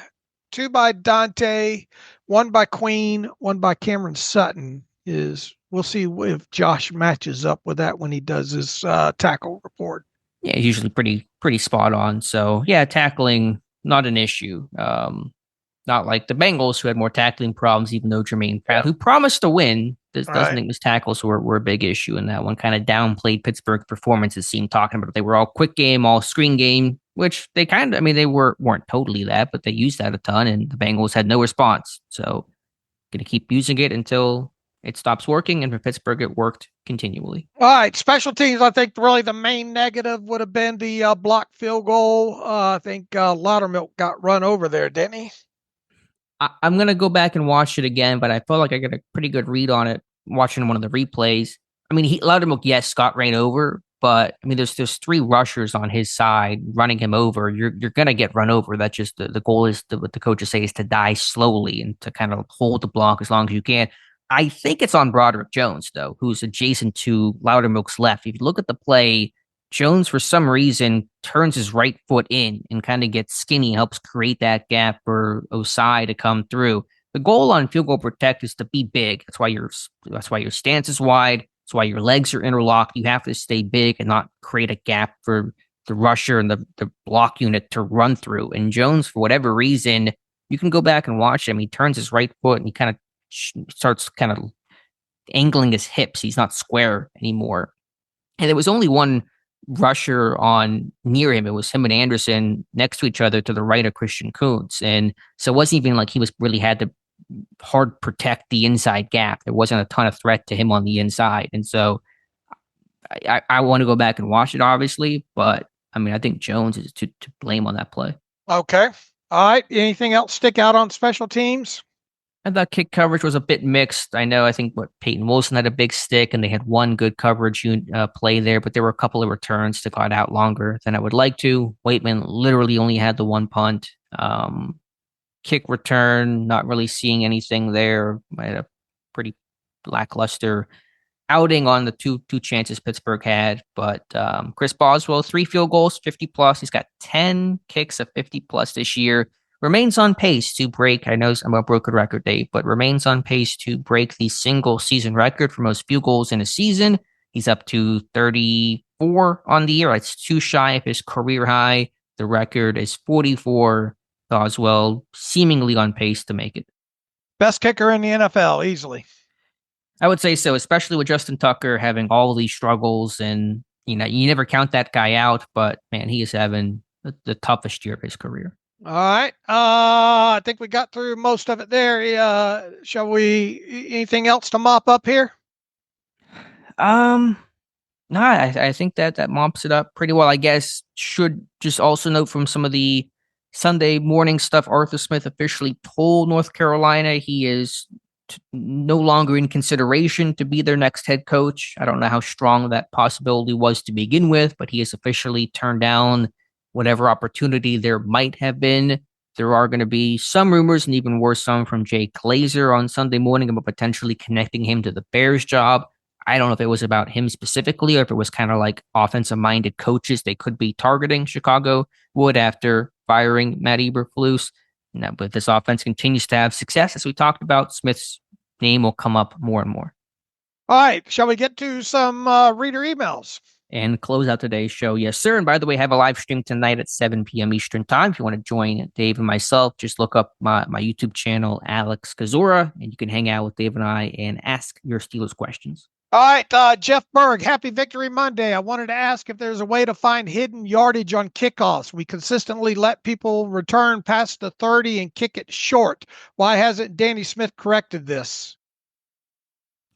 2 by Dante, 1 by Queen, 1 by Cameron Sutton. We'll see if Josh matches up with that when he does his tackle report. Yeah, usually pretty spot on. So yeah, tackling not an issue. Not like the Bengals who had more tackling problems, even though Jermaine Pratt, who promised to win, doesn't think his tackles were a big issue in that one. Kind of downplayed Pittsburgh's performance, it seemed, talking about they were all quick game, all screen game, which they they weren't totally that, but they used that a ton, and the Bengals had no response. So going to keep using it until it stops working, and for Pittsburgh, it worked continually. All right, special teams, I think really the main negative would have been the blocked field goal. I think Loudermilk got run over there, didn't he? I'm going to go back and watch it again, but I felt like I got a pretty good read on it watching one of the replays. I mean, Loudermilk, yes, got ran over, but I mean, there's 3 rushers on his side running him over. You're going to get run over. That's just the goal is what the coaches say is to die slowly and to kind of hold the block as long as you can. I think it's on Broderick Jones, though, who's adjacent to Loudermilk's left. If you look at the play, Jones, for some reason, turns his right foot in and kind of gets skinny, helps create that gap for Osai to come through. The goal on field goal protect is to be big. That's why your stance is wide. That's why your legs are interlocked. You have to stay big and not create a gap for the rusher and the block unit to run through. And Jones, for whatever reason, you can go back and watch him. He turns his right foot and he kind of starts kind of angling his hips. He's not square anymore. And there was only one rusher on near him. It was him and Anderson next to each other to the right of Christian Kuntz. And so it wasn't even like he was really had to hard protect the inside gap. There wasn't a ton of threat to him on the inside. And so I want to go back and watch it, obviously, but I mean, I think Jones is to blame on that play. Okay. All right. Anything else stick out on special teams? I thought kick coverage was a bit mixed. I think Peyton Wilson had a big stick and they had one good coverage play there, but there were a couple of returns that got out longer than I would like to. Waitman literally only had the one punt. Kick return, not really seeing anything there. I had a pretty lackluster outing on the two chances Pittsburgh had, but Chris Boswell, 3 field goals, 50 plus. He's got 10 kicks of 50 plus this year. Remains on pace to break, I know I'm a broken record date, but remains on pace to break the single season record for most field goals in a season. He's up to 34 on the year. It's 2 shy of his career high. The record is 44. Boswell seemingly on pace to make it. Best kicker in the NFL, easily. I would say so, especially with Justin Tucker having all of these struggles. And, you never count that guy out, but man, he is having the toughest year of his career. All right. I think we got through most of it there. Shall we, anything else to mop up here? No, I think that mops it up pretty well. I guess should just also note from some of the Sunday morning stuff, Arthur Smith officially told North Carolina he is no longer in consideration to be their next head coach. I don't know how strong that possibility was to begin with, but he has officially turned down whatever opportunity there might have been. There are going to be some rumors, and even worse, some from Jay Glazer on Sunday morning about potentially connecting him to the Bears job. I don't know if it was about him specifically or if it was kind of like offensive minded coaches they could be targeting Chicago would after firing Matt Eberflus. Now, but this offense continues to have success, as we talked about, Smith's name will come up more and more. All right. Shall we get to some reader emails? And close out today's show. Yes, sir. And by the way, I have a live stream tonight at 7 p.m. Eastern time. If you want to join Dave and myself, just look up my YouTube channel, Alex Kozora, and you can hang out with Dave and I and ask your Steelers questions. All right, Jeff Berg, happy Victory Monday. I wanted to ask if there's a way to find hidden yardage on kickoffs. We consistently let people return past the 30 and kick it short. Why hasn't Danny Smith corrected this?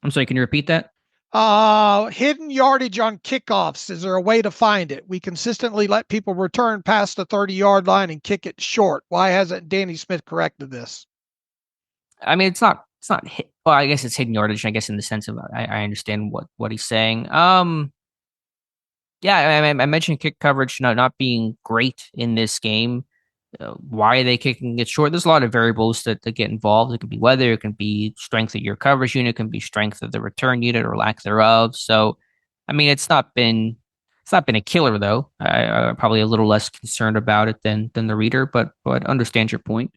I'm sorry, can you repeat that? Hidden yardage on kickoffs. Is there a way to find it? We consistently let people return past the 30-yard line and kick it short. Why hasn't Danny Smith corrected this? I mean, it's not well, I guess it's hidden yardage, I guess, in the sense of I understand what he's saying. Yeah, I mentioned kick coverage not being great in this game. Why are they kicking it short? There's a lot of variables that get involved. It could be weather, it can be strength of your coverage unit, it can be strength of the return unit or lack thereof. So, I mean, it's not been a killer though. I'm probably a little less concerned about it than the reader, but understand your point.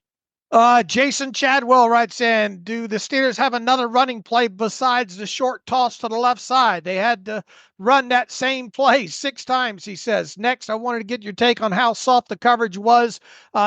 Jason Chadwell writes in, do the Steelers have another running play besides the short toss to the left side? They had to run that same play 6 times, he says. Next, I wanted to get your take on how soft the coverage was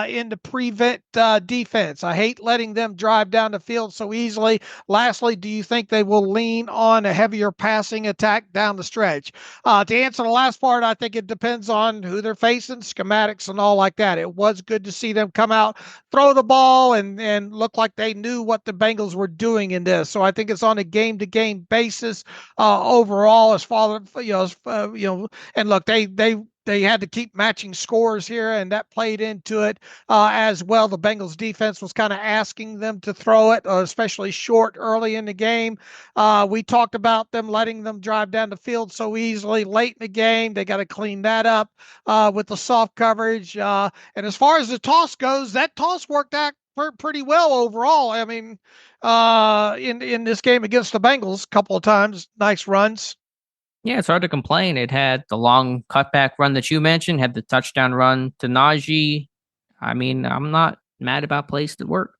in the prevent defense. I hate letting them drive down the field so easily. Lastly, do you think they will lean on a heavier passing attack down the stretch? To answer the last part, I think it depends on who they're facing, schematics and all like that. It was good to see them come out, throw the ball, and look like they knew what the Bengals were doing in this. So I think it's on a game-to-game basis overall as far as, and look, they had to keep matching scores here, and that played into it as well. The Bengals defense was kind of asking them to throw it, especially short early in the game. We talked about them letting them drive down the field so easily late in the game. They got to clean that up with the soft coverage. And as far as the toss goes, that toss worked out pretty well overall. I mean, in this game against the Bengals, a couple of times, nice runs. Yeah, it's hard to complain. It had the long cutback run that you mentioned, had the touchdown run to Najee. I mean, I'm not mad about plays that work.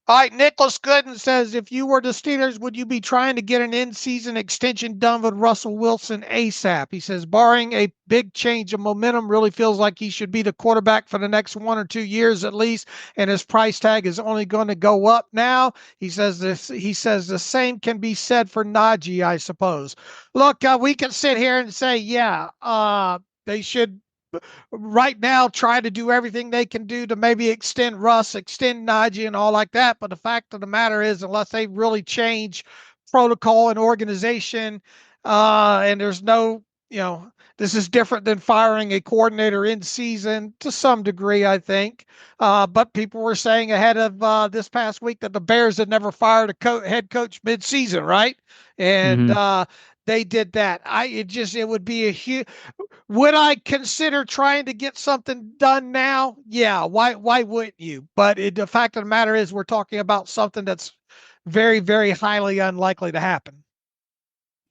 All right, Nicholas Gooden says, if you were the Steelers, would you be trying to get an in-season extension done with Russell Wilson ASAP? He says, barring a big change of momentum, really feels like he should be the quarterback for the next 1 or 2 years at least, and his price tag is only going to go up now. He says the same can be said for Najee, I suppose. Look, we can sit here and say, they should right now try to do everything they can do to maybe extend Russ, extend Najee and all like that. But the fact of the matter is, unless they really change protocol and organization, and there's no, this is different than firing a coordinator in season to some degree, I think. But people were saying ahead of this past week that the Bears had never fired a head coach mid-season, right? And they did that. It would be a huge. Would I consider trying to get something done now? Yeah. Why wouldn't you? But the fact of the matter is, we're talking about something that's very, very highly unlikely to happen.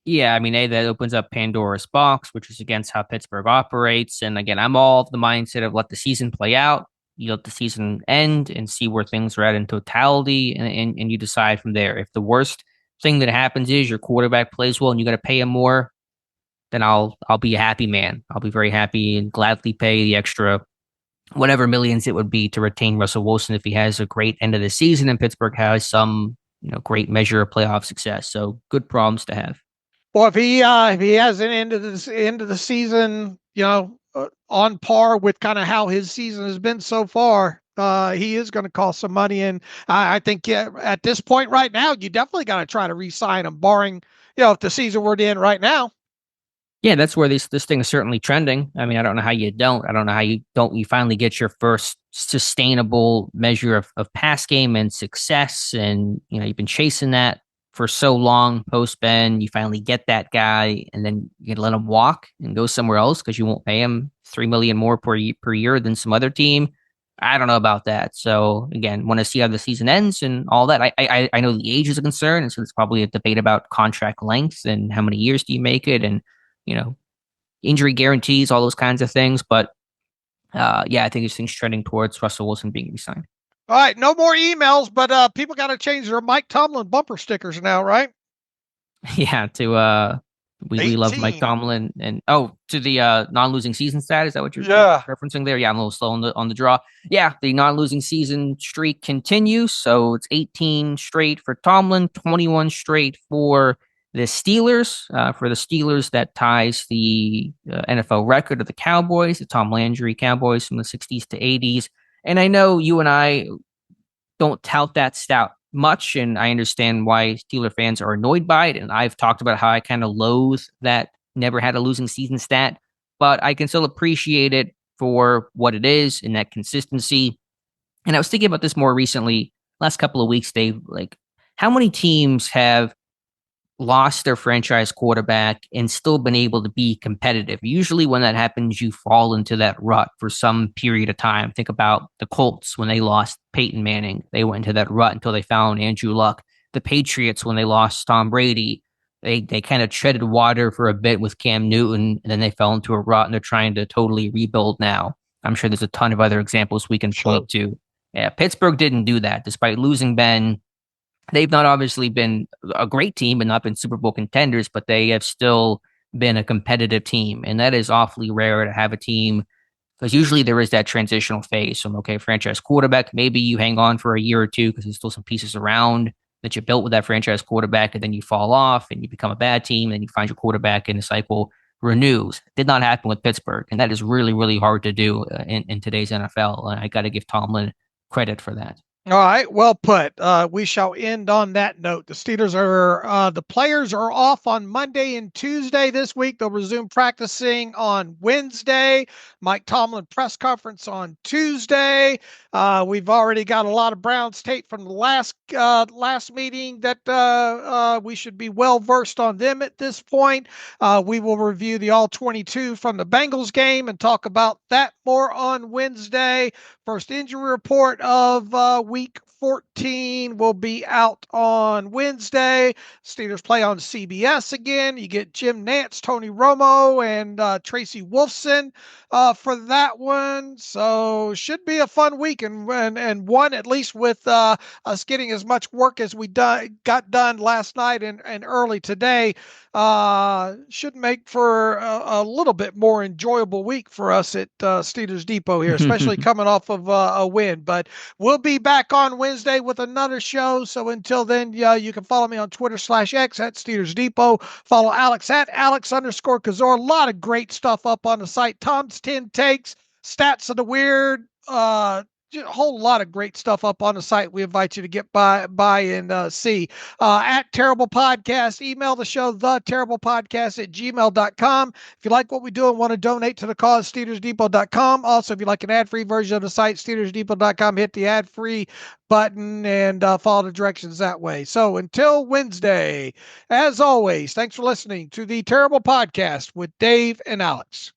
Yeah, I mean, that opens up Pandora's box, which is against how Pittsburgh operates. And again, I'm all of the mindset of let the season play out. You let the season end and see where things are at in totality, and you decide from there. If the worst thing that happens is your quarterback plays well and you got to pay him more, then I'll be a happy man. I'll be very happy and gladly pay the extra whatever millions it would be to retain Russell Wilson if he has a great end of the season and Pittsburgh has some great measure of playoff success. So good problems to have. Well, if he has an end of the season, on par with kind of how his season has been so far, he is going to cost some money. And I think at this point right now, you definitely got to try to re-sign him, barring if the season were to end right now. Yeah, that's where this thing is certainly trending. I mean, I don't know how you don't. I don't know how you finally get your first sustainable measure of pass game and success. And you've been chasing that for so long post Ben. You finally get that guy, and then you let him walk and go somewhere else because you won't pay him $3 million more per year than some other team. I don't know about that. So again, want to see how the season ends and all that. I know the age is a concern, and so there's probably a debate about contract length and how many years do you make it, and you know, injury guarantees, all those kinds of things. But yeah, I think this thing's trending towards Russell Wilson being re-signed. All right, no more emails, but people got to change their Mike Tomlin bumper stickers now, right? Yeah, we love Mike Tomlin, and to the non-losing season stat. Is that what you're referencing there? Yeah, I'm a little slow on the draw. Yeah, the non-losing season streak continues, so it's 18 straight for Tomlin, 21 straight for the Steelers. For the Steelers, that ties the NFL record of the Cowboys, the Tom Landry Cowboys from the 60s to 80s. And I know you and I don't tout that stat much, and I understand why Steeler fans are annoyed by it. And I've talked about how I kind of loathe that never had a losing season stat, but I can still appreciate it for what it is and that consistency. And I was thinking about this more recently, last couple of weeks, Dave. Like, how many teams have lost their franchise quarterback and still been able to be competitive? Usually when that happens, you fall into that rut for some period of time. Think about the Colts when they lost Peyton Manning. They went into that rut until they found Andrew Luck. The Patriots when they lost Tom Brady, they kind of treaded water for a bit with Cam Newton, and then they fell into a rut, and they're trying to totally rebuild now. I'm sure there's a ton of other examples we can point to. Yeah, Pittsburgh didn't do that. Despite losing Ben, they've not obviously been a great team and not been Super Bowl contenders, but they have still been a competitive team. And that is awfully rare to have a team, because usually there is that transitional phase from, okay, franchise quarterback, maybe you hang on for a year or two because there's still some pieces around that you built with that franchise quarterback, and then you fall off and you become a bad team, and you find your quarterback and the cycle renews. It did not happen with Pittsburgh. And that is really, really hard to do in today's NFL. And I got to give Tomlin credit for that. All right, well put. We shall end on that note. The Steelers the players are off on Monday and Tuesday this week. They'll resume practicing on Wednesday. Mike Tomlin press conference on Tuesday. We've already got a lot of Browns tape from the last meeting that we should be well versed on them at this point. We will review the all 22 from the Bengals game and talk about that more on Wednesday. First injury report of week 14 will be out on Wednesday. Steelers play on CBS again. You get Jim Nantz, Tony Romo, and Tracy Wolfson for that one. So should be a fun week, and one at least with us getting as much work as we got done last night and early today. Should make for a little bit more enjoyable week for us at Steelers Depot here, especially coming off of a win. But we'll be back on Wednesday with another show. So until then, you can follow me on Twitter/X at Steelers Depot. Follow Alex at Alex_Kozora. A lot of great stuff up on the site. Tom's 10 takes, stats of the weird, a whole lot of great stuff up on the site. We invite you to get by and see. At Terrible Podcast, email the show, theterriblepodcast@gmail.com. If you like what we do and want to donate to the cause, SteelersDepot.com. Also, if you like an ad-free version of the site, SteelersDepot.com, hit the ad-free button and follow the directions that way. So until Wednesday, as always, thanks for listening to the Terrible Podcast with Dave and Alex.